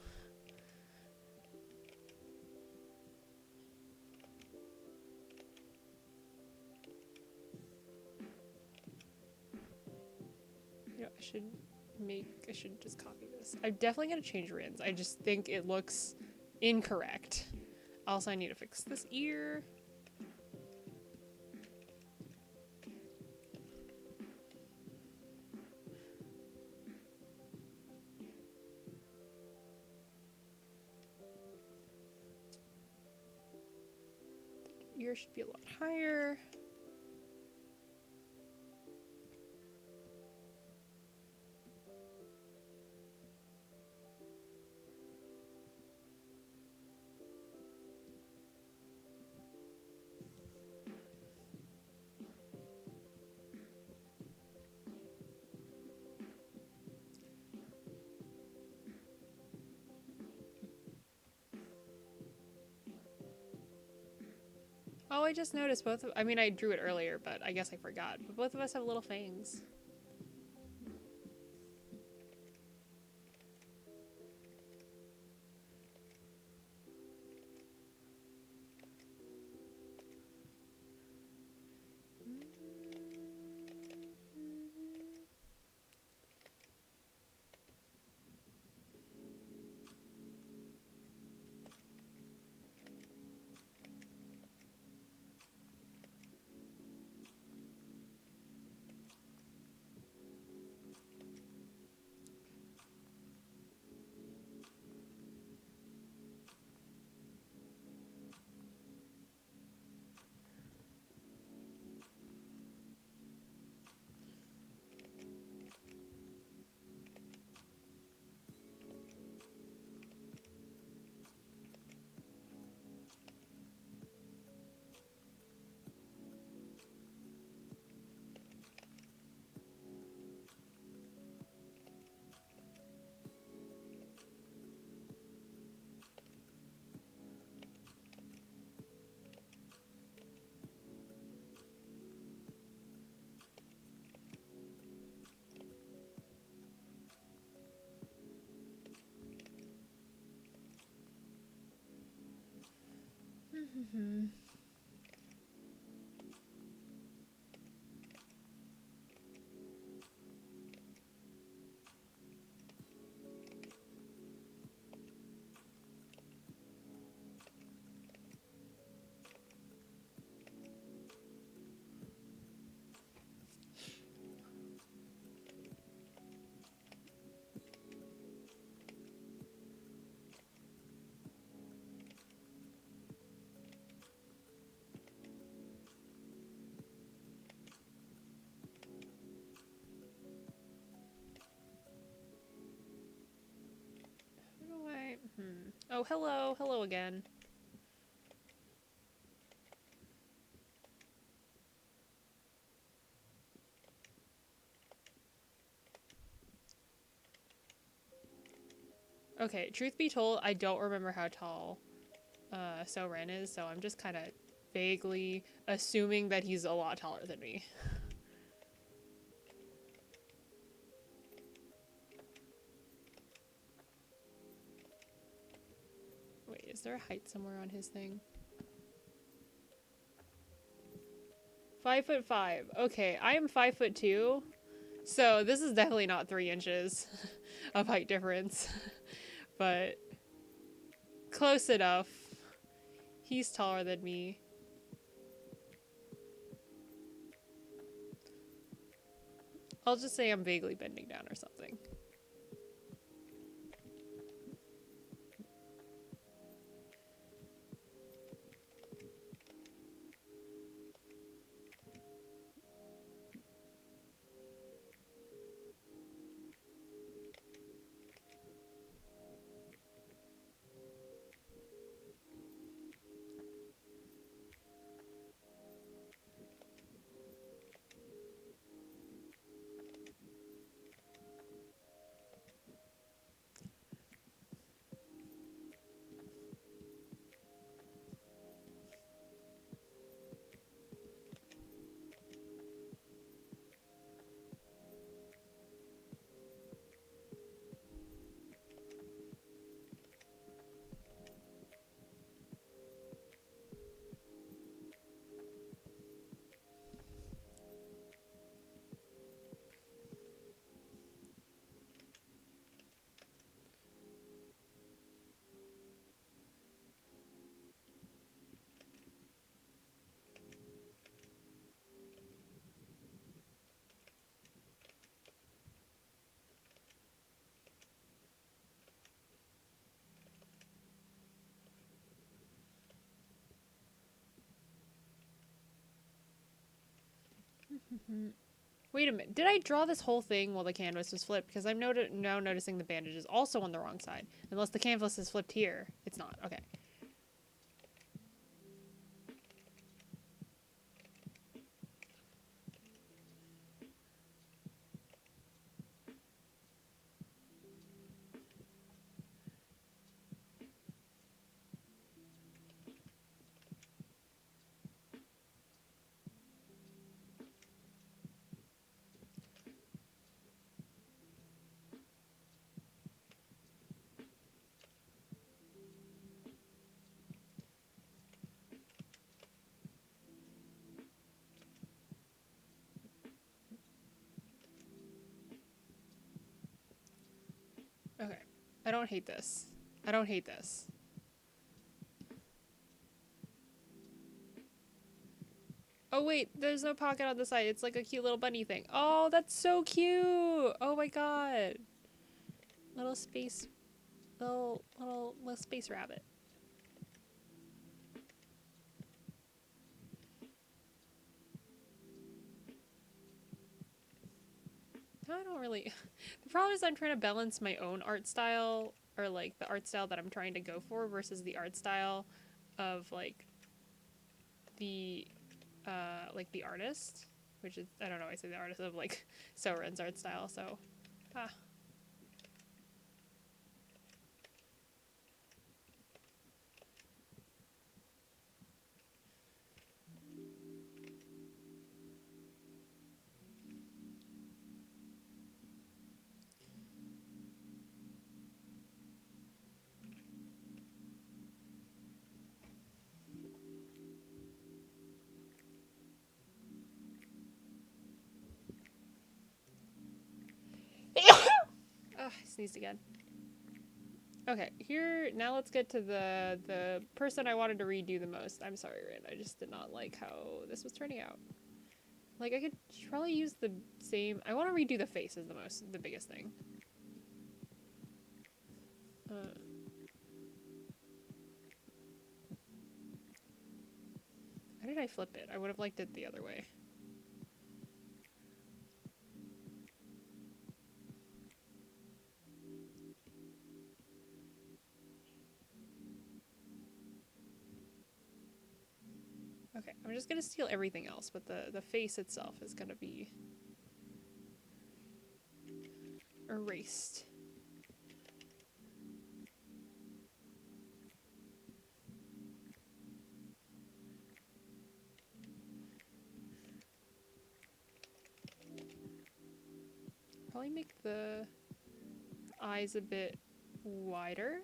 You know, I should just copy this. I'm definitely gonna change Rin's. I just think it looks incorrect. Also, I need to fix this ear. Ear should be a lot higher. I just noticed both of, I mean, I drew it earlier, but I guess I forgot. But both of us have little fangs. Oh, hello. Hello again. Okay, truth be told, I don't remember how tall So Ren is, so I'm just kind of vaguely assuming that he's a lot taller than me. Wait, is there a height somewhere on his thing? 5'5". Okay, I am 5'2", so this is definitely not 3 inches of height difference, but close enough. He's taller than me. I'll just say I'm vaguely bending down or something. Wait a minute. Did I draw this whole thing while the canvas was flipped? Because I'm now noticing the bandage is also on the wrong side. Unless the canvas is flipped here. It's not. Okay. I don't hate this. I don't hate this. Oh wait, there's no pocket on the side. It's like a cute little bunny thing. Oh, that's so cute. Oh my god. Little space, little space rabbit. I don't really. The problem is I'm trying to balance my own art style, or like the art style that I'm trying to go for versus the art style of the like the artist, which is, I don't know, I say the artist of like Soren's art style. So, ah. Oh, I sneezed again. Okay, here, now let's get to the person I wanted to redo the most. I'm sorry, Rin, I just did not like how this was turning out. Like, I could probably use the same, I want to redo the face is the biggest thing. How did I flip it? I would have liked it the other way. Okay, I'm just gonna steal everything else, but the face itself is gonna be erased. Probably make the eyes a bit wider.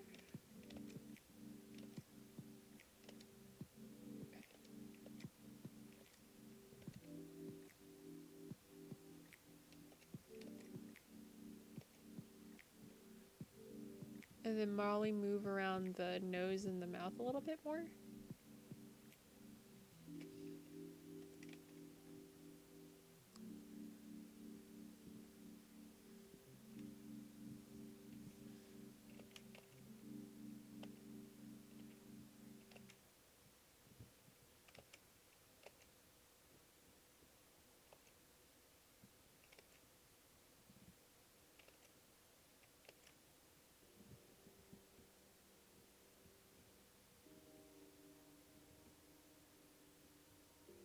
And then Molly move around the nose and the mouth a little bit more.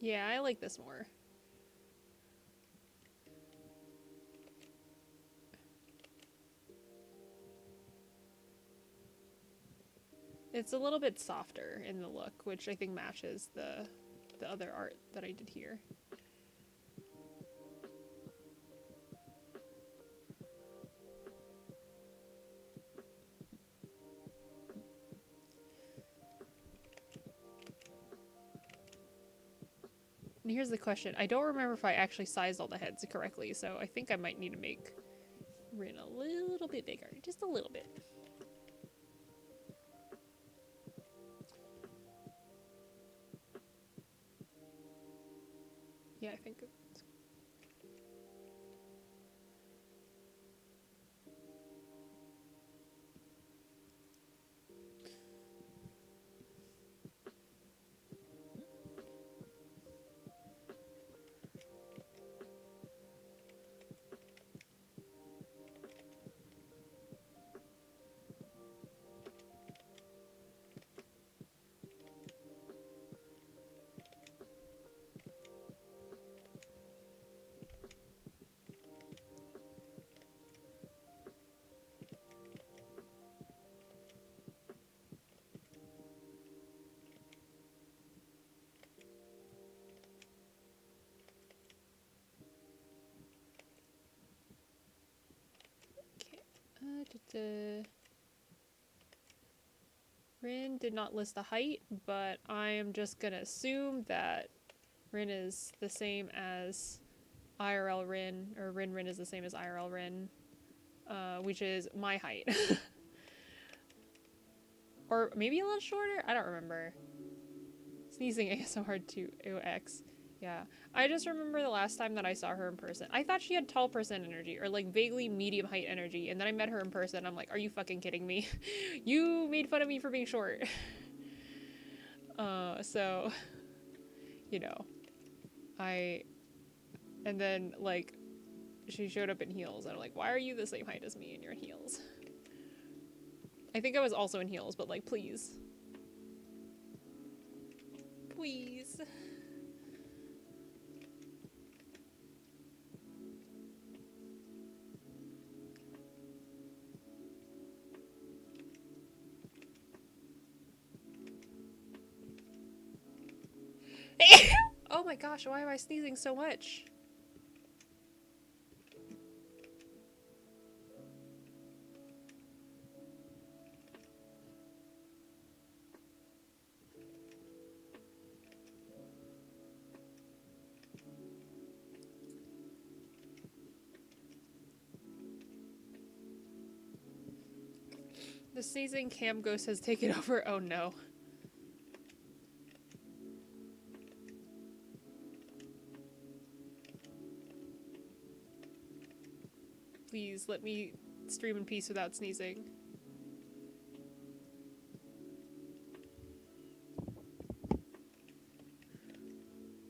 Yeah, I like this more. It's a little bit softer in the look, which I think matches the other art that I did here. And here's the question. I don't remember if I actually sized all the heads correctly, so I think I might need to make Rin a little bit bigger. Just a little bit. Yeah, I think it's... Rin did not list the height, but I am just gonna assume that Rin is the same as IRL Rin, or Rin is the same as IRL Rin, which is my height. Or maybe a little shorter? I don't remember. Sneezing ASMR 2X. Yeah. I just remember the last time that I saw her in person. I thought she had tall person energy, or like vaguely medium height energy, and then I met her in person. I'm like, are you fucking kidding me? You made fun of me for being short. So, you know, and then like, she showed up in heels, and I'm like, why are you the same height as me and you're in heels? I think I was also in heels, but like, please. Please. Oh my gosh, why am I sneezing so much? The sneezing cam ghost has taken over. Oh no. Please let me stream in peace without sneezing.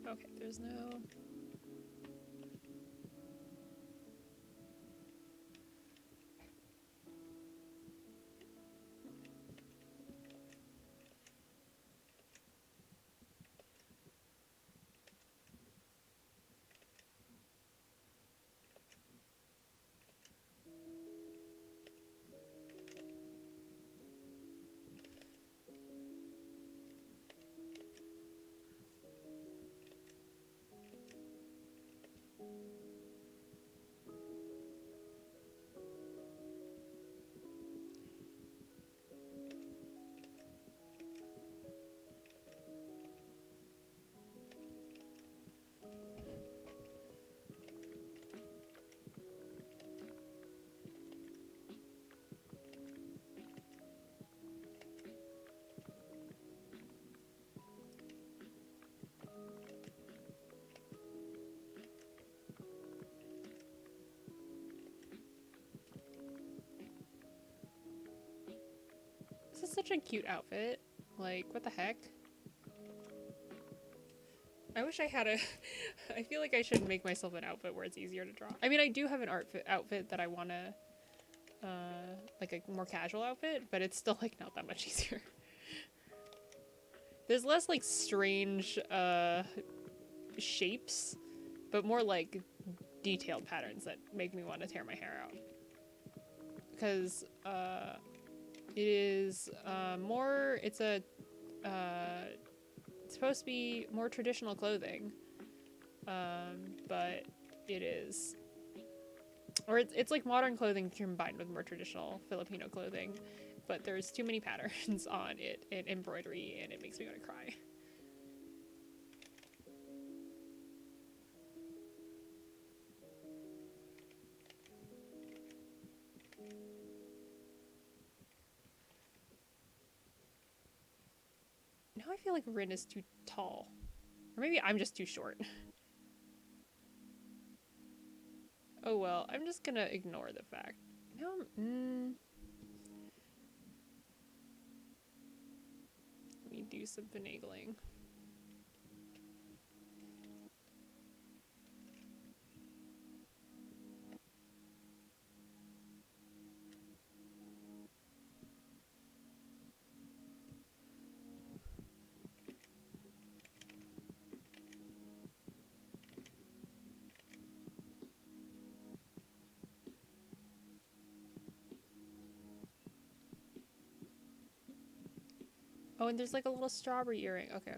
Okay, there's no... This is such a cute outfit. Like, what the heck? I wish I had a... I feel like I should make myself an outfit where it's easier to draw. I mean, I do have an outfit that I want to... like a more casual outfit, but it's still, like, not that much easier. There's less, like, strange, shapes, but more, like, detailed patterns that make me want to tear my hair out. Because, it is, more... It's a, it's supposed to be more traditional clothing, but it is, or it's like modern clothing combined with more traditional Filipino clothing, but there's too many patterns on it and embroidery, and it makes me want to cry. Now I feel like Rin is too tall. Or maybe I'm just too short. Oh well, I'm just gonna ignore the fact. No, let me do some finagling. Oh, and there's like a little strawberry earring. Okay.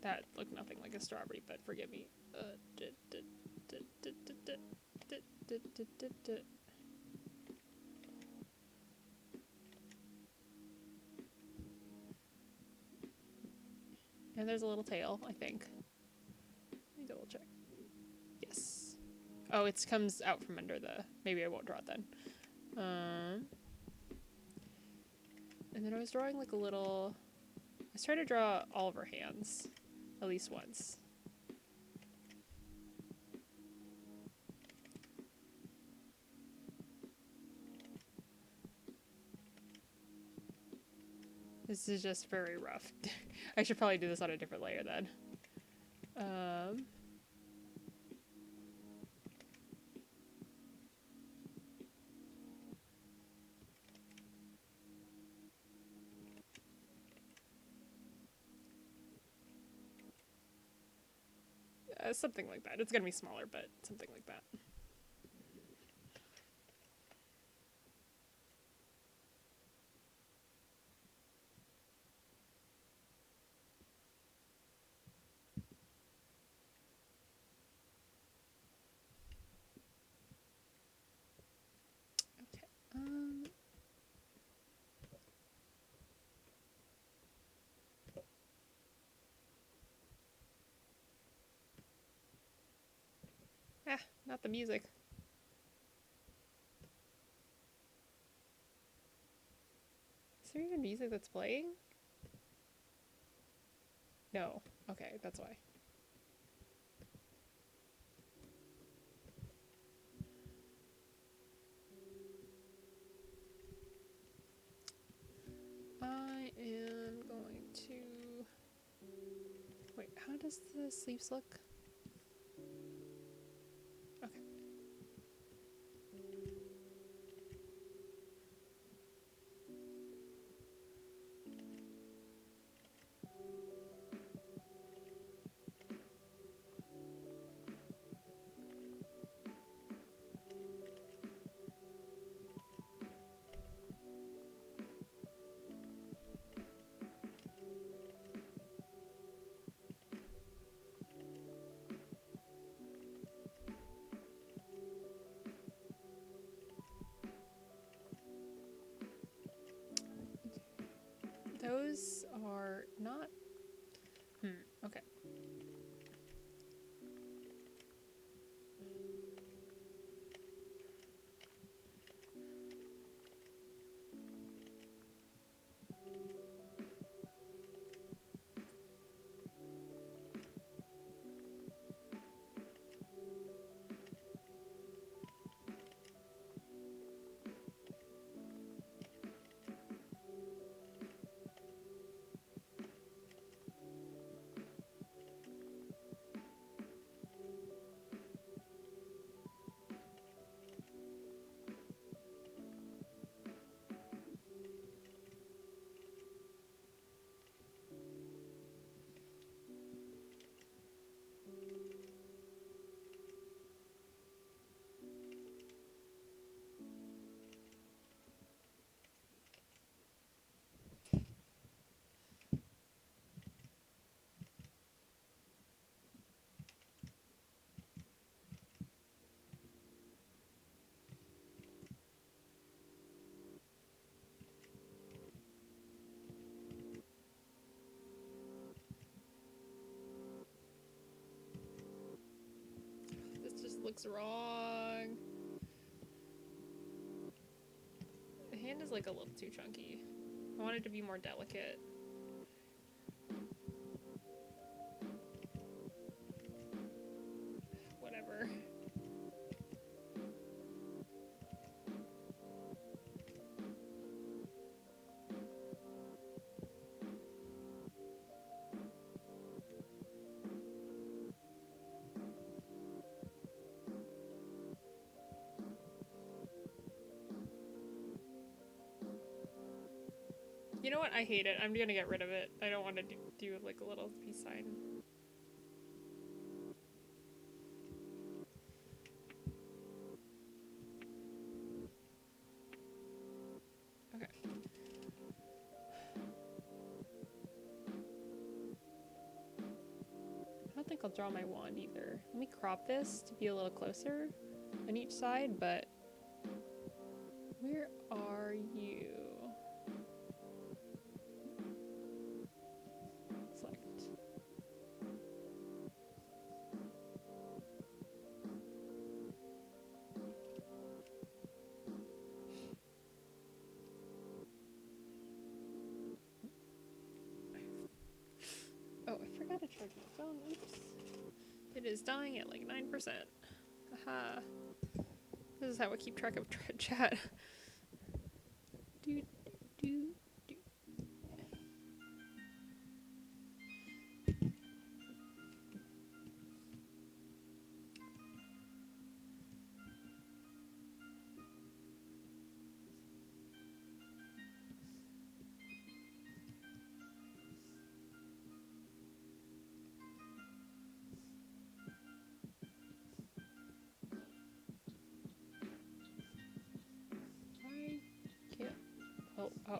That looked nothing like a strawberry, but forgive me. And there's a little tail, I think. Let me double check. Yes. Oh, it comes out from under the... Maybe I won't draw it then. And then I was drawing like a little... I was trying to draw all of her hands. At least once. This is just very rough. I should probably do this on a different layer then. Something like that. It's gonna be smaller, but something like that. Okay. Not the music. Is there even music that's playing? No. Okay, that's why. I am going to... Wait, how does the sleeves look? Okay. Those are not... okay. This just looks wrong. The hand is like a little too chunky. I want it to be more delicate. Whatever. You know what? I hate it. I'm gonna get rid of it. I don't want to do like a little peace sign. Okay. I don't think I'll draw my wand either. Let me crop this to be a little closer on each side, but where are you? Select. It is dying at like 9%. Haha. This is how I keep track of chat. Do, do, do.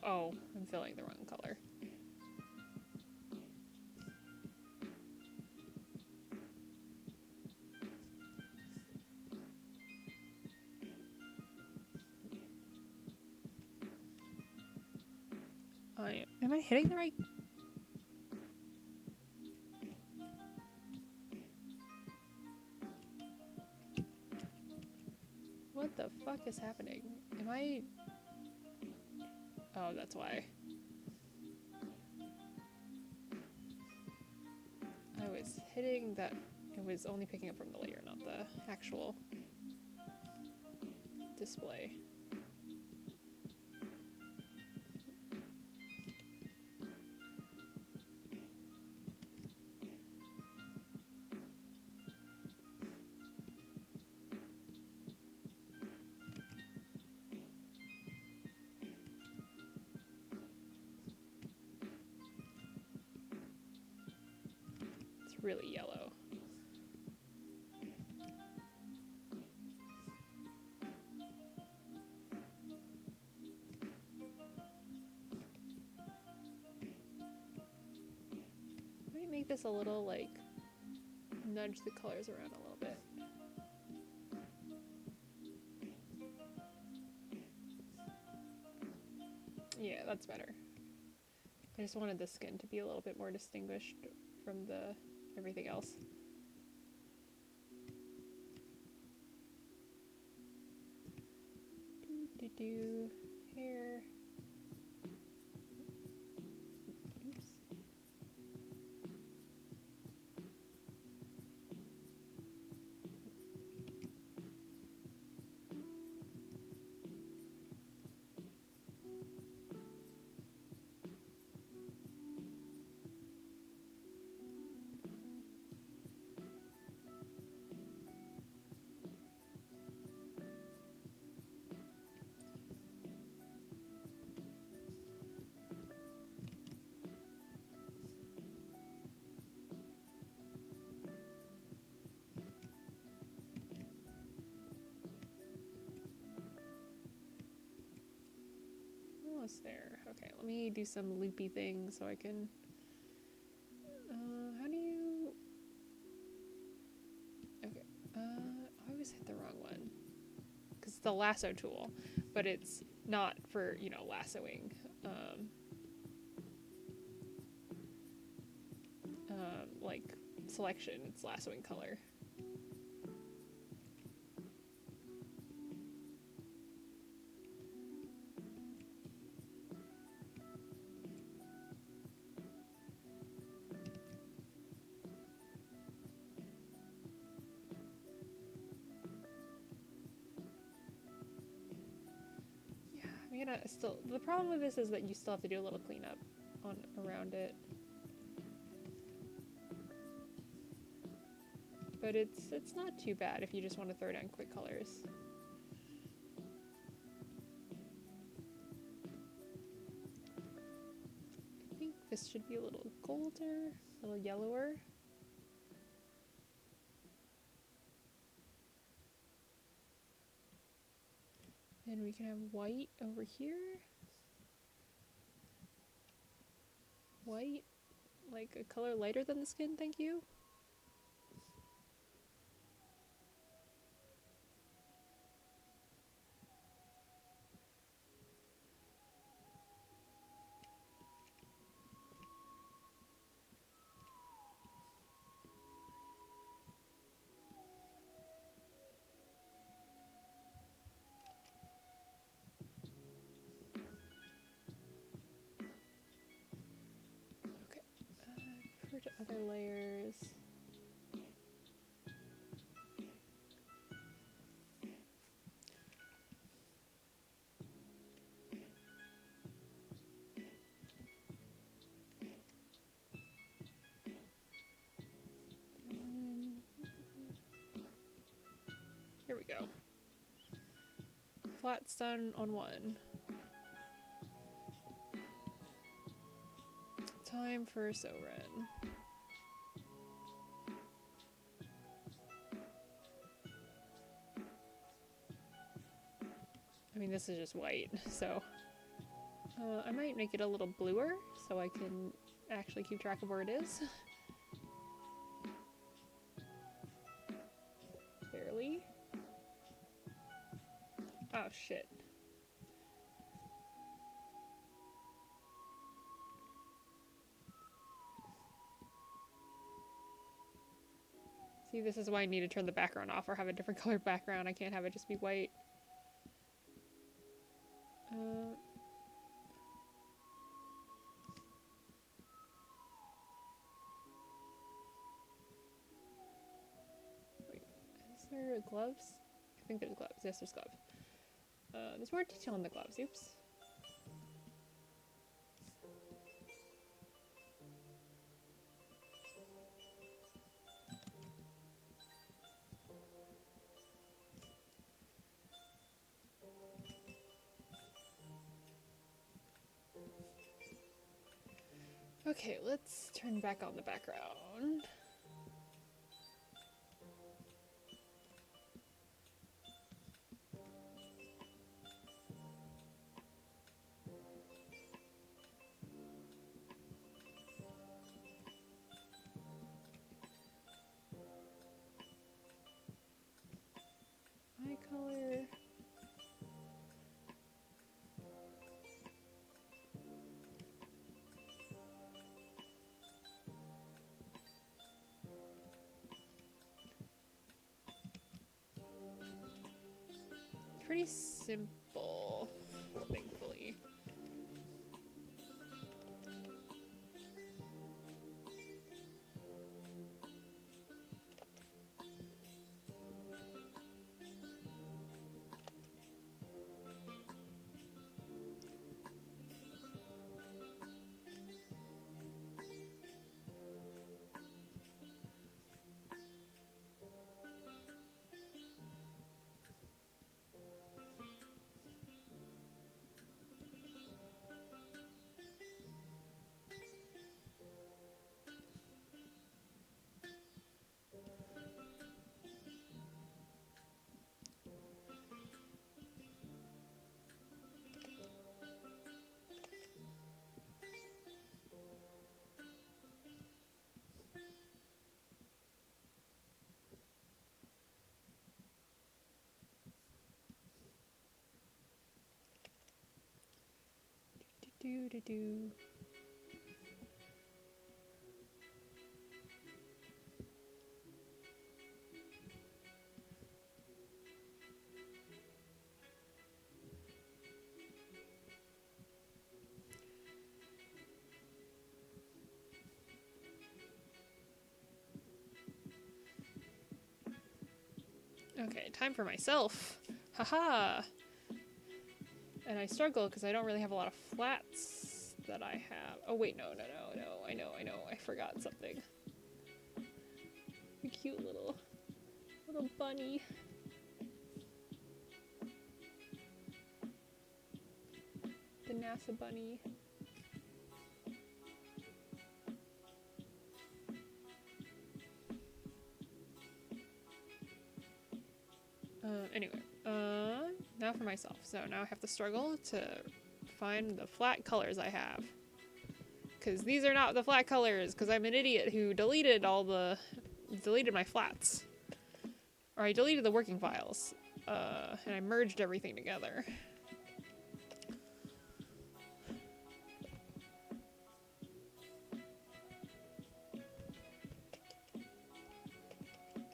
Oh, I'm filling the wrong color. Am I hitting the right? What the fuck is happening? Am I? Oh, that's why. I was hitting that. It was only picking up from the layer, not the actual display. It's really yellow. Might make this a little, like, nudge the colors around a little bit. Yeah, that's better. I just wanted the skin to be a little bit more distinguished from the everything else. Do hair. Oops. Almost there. Okay, let me do some loopy things so I can... how do you... Okay, I always hit the wrong one. Because it's the lasso tool, but it's not for, you know, lassoing. Like, selection, it's lassoing color. The problem with this is that you still have to do a little cleanup around it. But it's not too bad if you just want to throw down quick colors. I think this should be a little golder, a little yellower. And we can have white over here. White, like a color lighter than the skin, thank you. To other layers. flats done on one. Time for So-Ren. I mean, this is just white, so I might make it a little bluer so I can actually keep track of where it is. Barely. Oh, shit. See, this is why I need to turn the background off or have a different colored background. I can't have it just be white. Wait, is there gloves? I think there's gloves. Yes, there's gloves. There's more detail on the gloves. Oops. Okay, let's turn back on the background. My color. Pretty simple, thankfully. Do do do. Okay, time for myself. Haha! And I struggle because I don't really have a lot of flats that I have. Oh wait, no. I know. I forgot something. A cute little bunny. The NASA bunny. Anyway, now for myself. So now I have to struggle to find the flat colors I have. Because these are not the flat colors, because I'm an idiot who deleted my flats. Or I deleted the working files. And I merged everything together.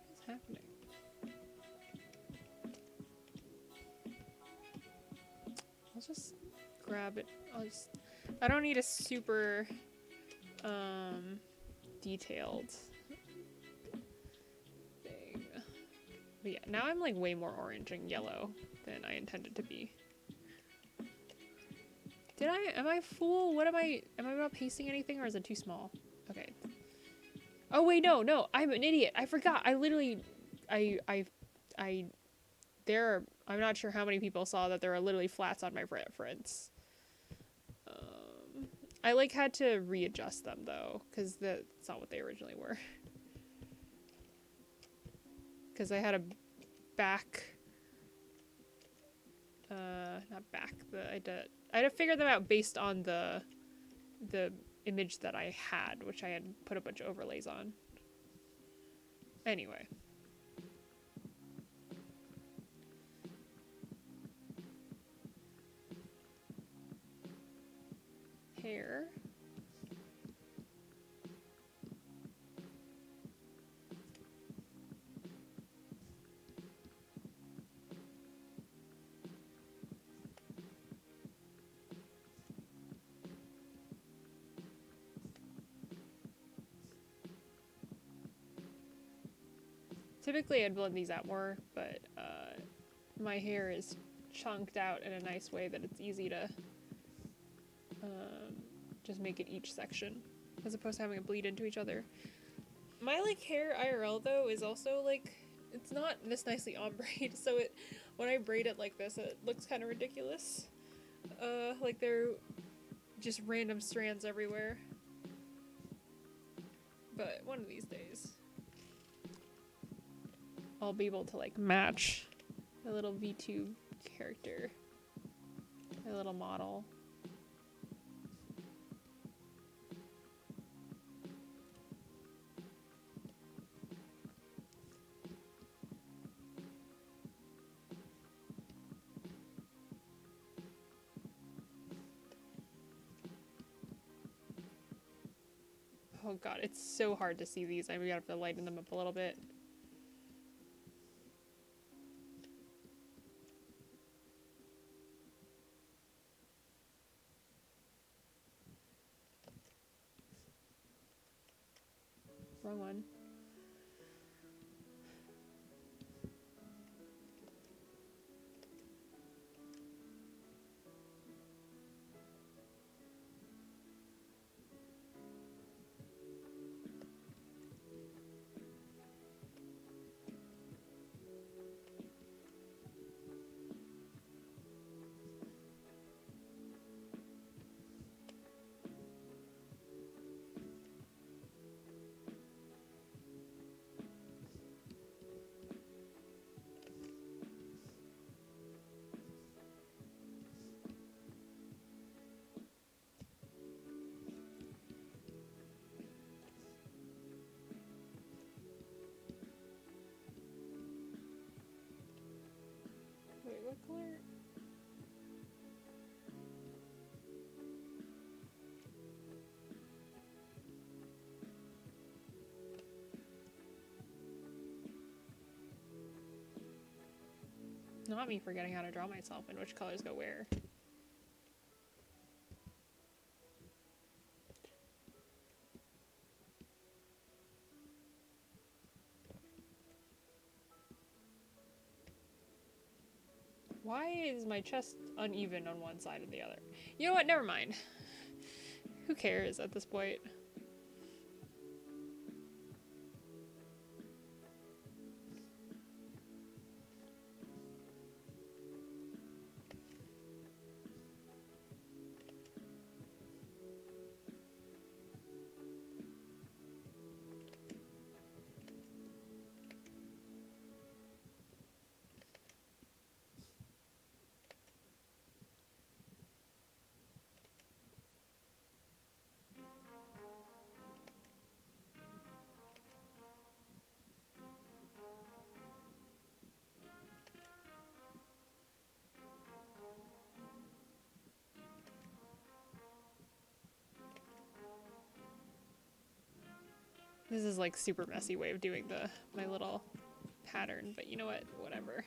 What's happening? I'll just grab it. I don't need a super detailed thing. But yeah, now I'm like way more orange and yellow than I intended to be. Am I a fool? Am I not pasting anything, or is it too small? Okay. Oh wait, no, I'm an idiot. I forgot. I literally, there are I'm not sure how many people saw that there are literally flats on my reference. I like had to readjust them though, because that's not what they originally were. Because I had a back, not back. I had to figure them out based on the image that I had, which I had put a bunch of overlays on. Anyway. Hair. Typically I'd blend these out more, but my hair is chunked out in a nice way that it's easy to just make it each section, as opposed to having it bleed into each other. My like hair IRL though is also like, it's not this nicely ombre, so when I braid it like this, it looks kind of ridiculous. Like they're just random strands everywhere. But one of these days, I'll be able to like match my little vtube character, my little model. Oh god, it's so hard to see these. I'm gonna have to lighten them up a little bit. Wrong one. Wait, what color? Not me forgetting how to draw myself and which colors go where. Why is my chest uneven on one side and the other? You know what? Never mind. Who cares at this point? This is like super messy way of doing my little pattern, but you know what? Whatever.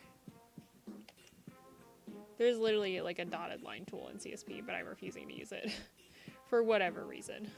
There's literally like a dotted line tool in CSP, but I'm refusing to use it for whatever reason.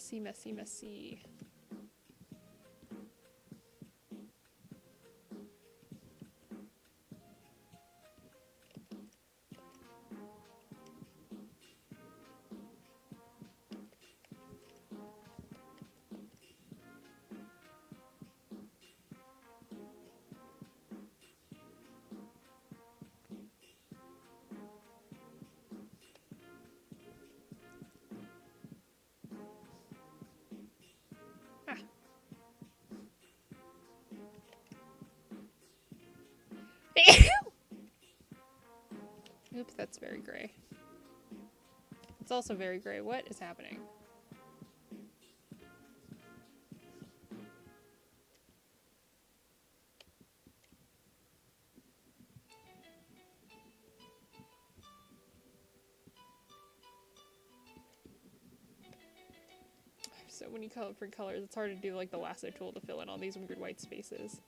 Messy, messy, messy. Oops, that's very gray. It's also very gray. What is happening? I have so many different colors. It's hard to do like the lasso tool to fill in all these weird white spaces.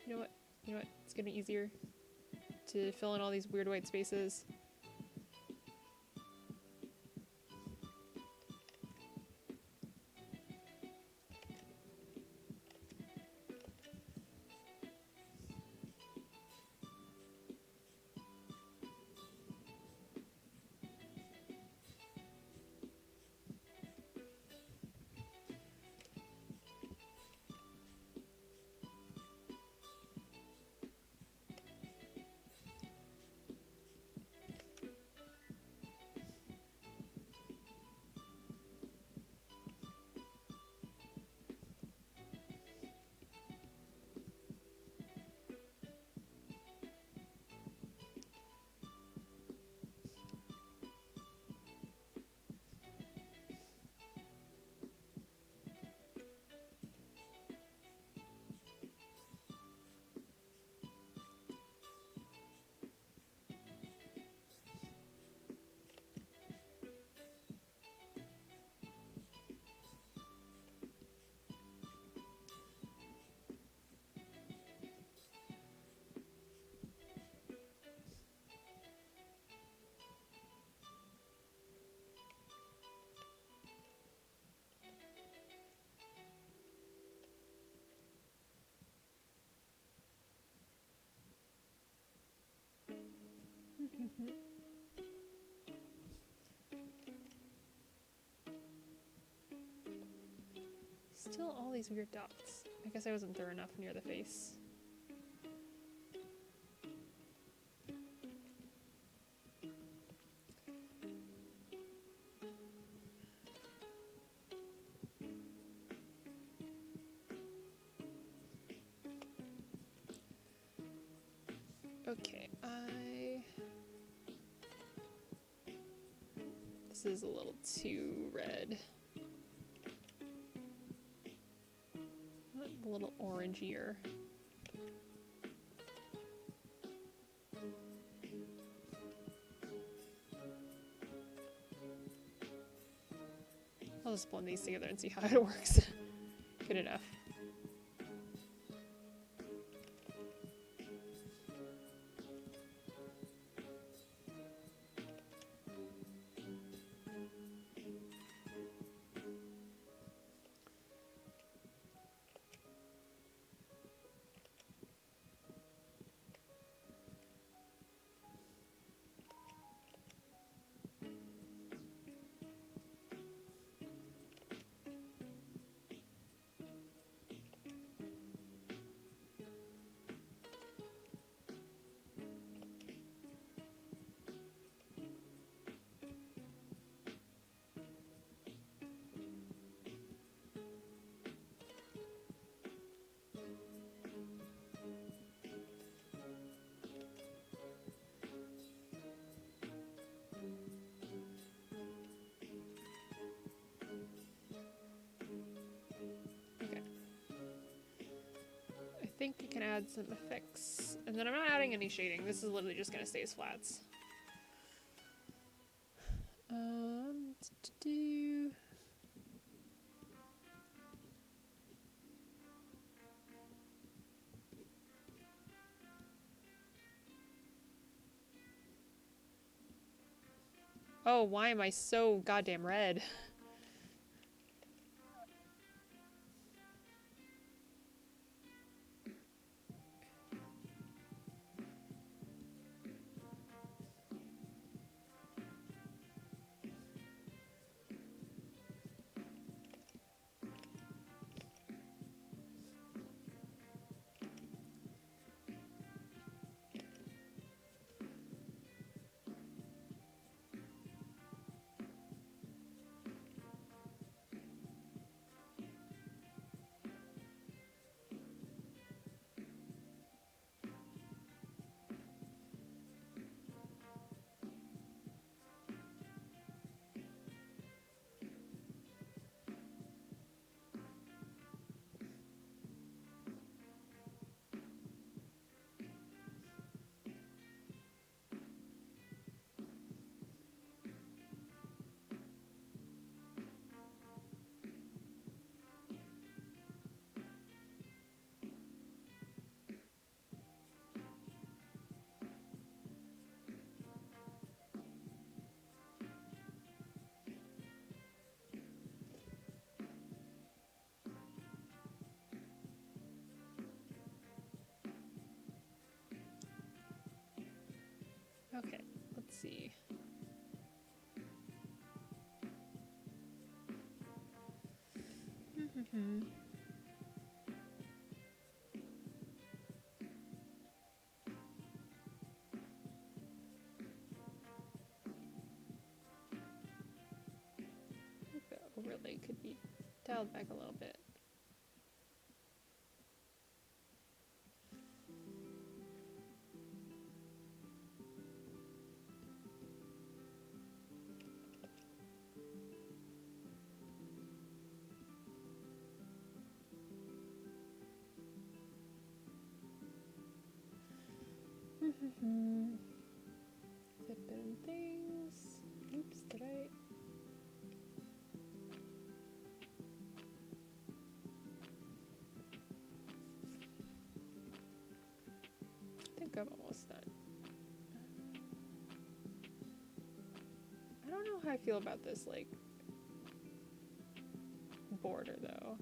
You know what? You know what? It's gonna be easier to fill in all these weird white spaces. Still all these weird dots. I guess I wasn't thorough enough near the face. Okay, this is a little too red. A little orangier. I'll just blend these together and see how it works. Good enough. I think I can add some effects. And then I'm not adding any shading. This is literally just going to stay as flats. Oh, why am I so goddamn red? Okay, let's see. The overlay could be dialed back a little bit. Clip in things. Oops, did I? I think I'm almost done. I don't know how I feel about this, like, border, though.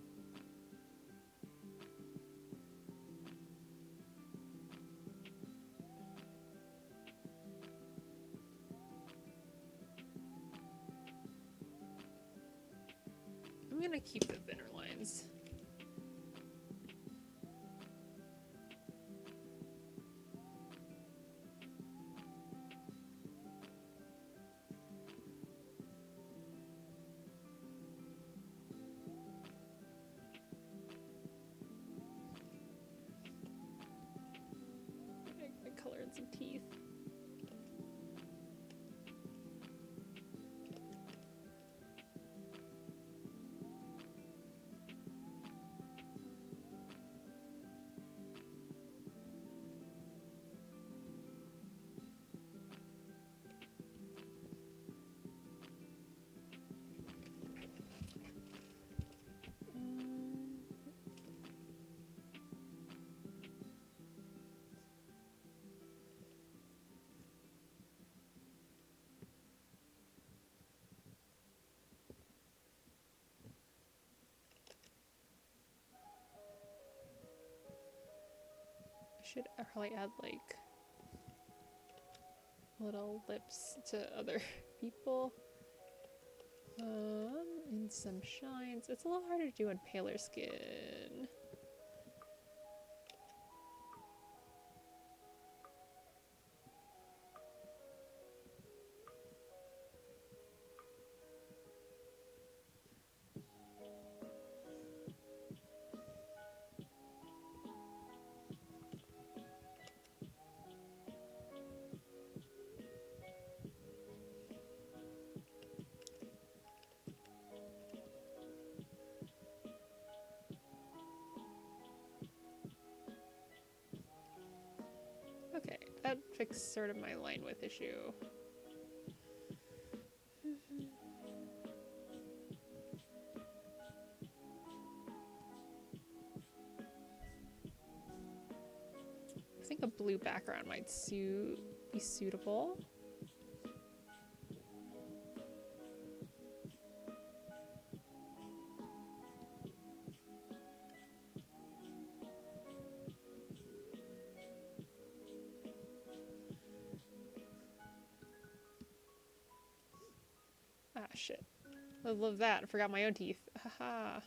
I'm gonna keep the thinner lines. I colored some teeth. Should probably add like little lips to other people. And some shines. It's a little harder to do on paler skin. Okay, that fixed sort of my line width issue. I think a blue background might be suitable. shit. I love that. I forgot my own teeth. Haha.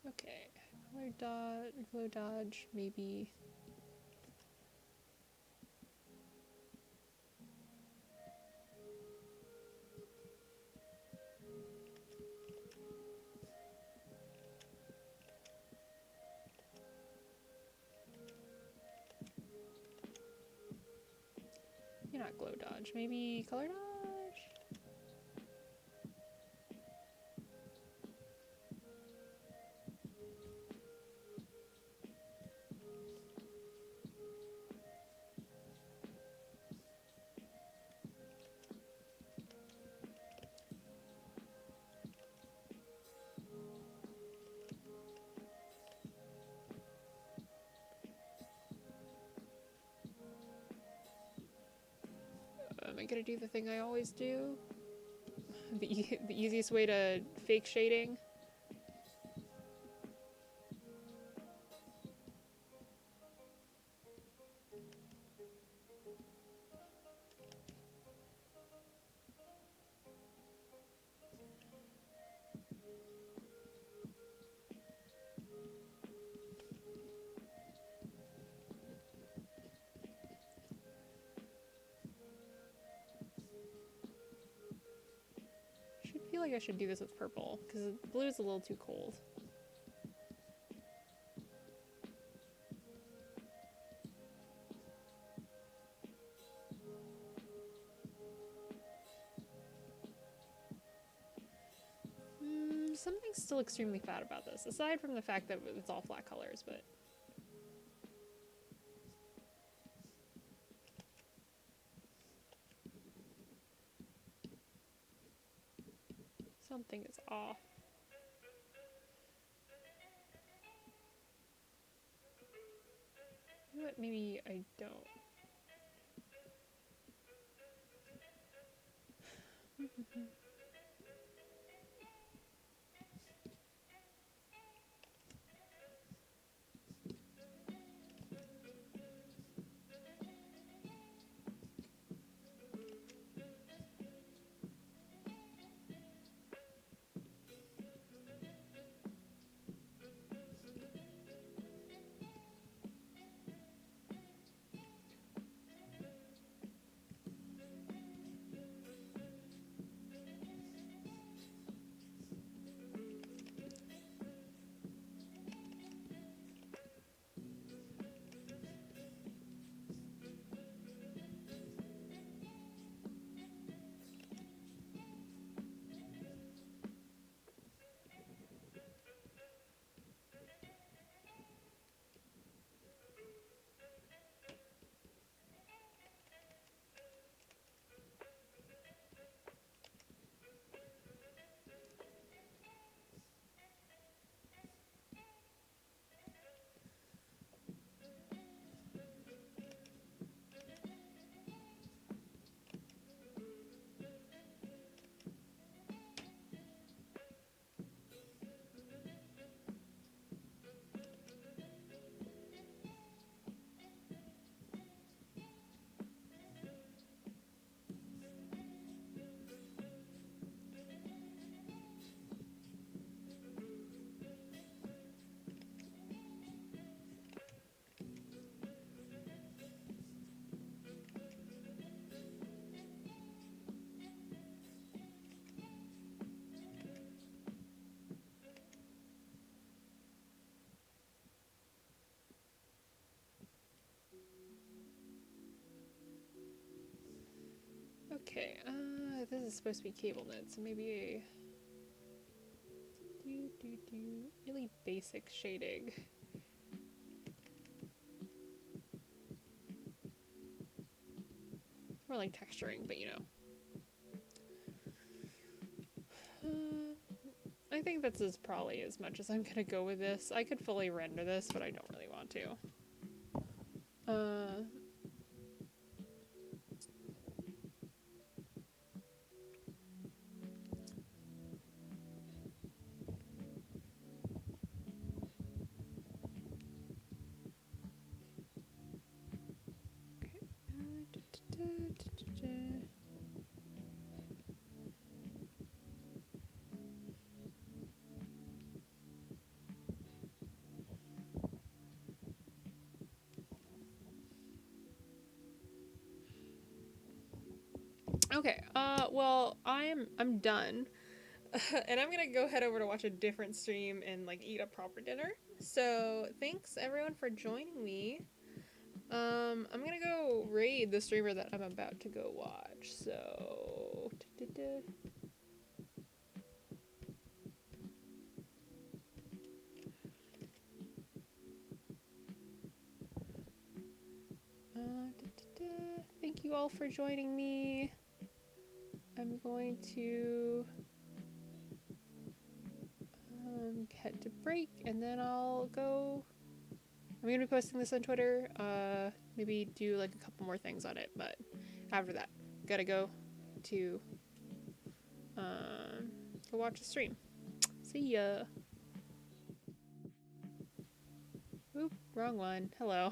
Okay. Glow dodge, maybe. You're not glow dodge, maybe color dodge? Am I gonna do the thing I always do? The easiest way to fake shading? I feel like I should do this with purple, because blue is a little too cold. Something's still extremely fat about this, aside from the fact that it's all flat colors, but... something is off. You know what, maybe I don't. Okay, this is supposed to be cable knit, so maybe a really basic shading. More like texturing, but you know. I think that's probably as much as I'm gonna go with this. I could fully render this, but I don't really want to. Okay, well, I'm done. And I'm gonna go head over to watch a different stream and like eat a proper dinner. So thanks everyone for joining me. I'm gonna go raid the streamer that I'm about to go watch. So thank you all for joining me. I'm going to head to break and then I'm gonna be posting this on Twitter, maybe do like a couple more things on it, but after that, gotta go to go watch the stream. See ya. Oop, wrong one. Hello.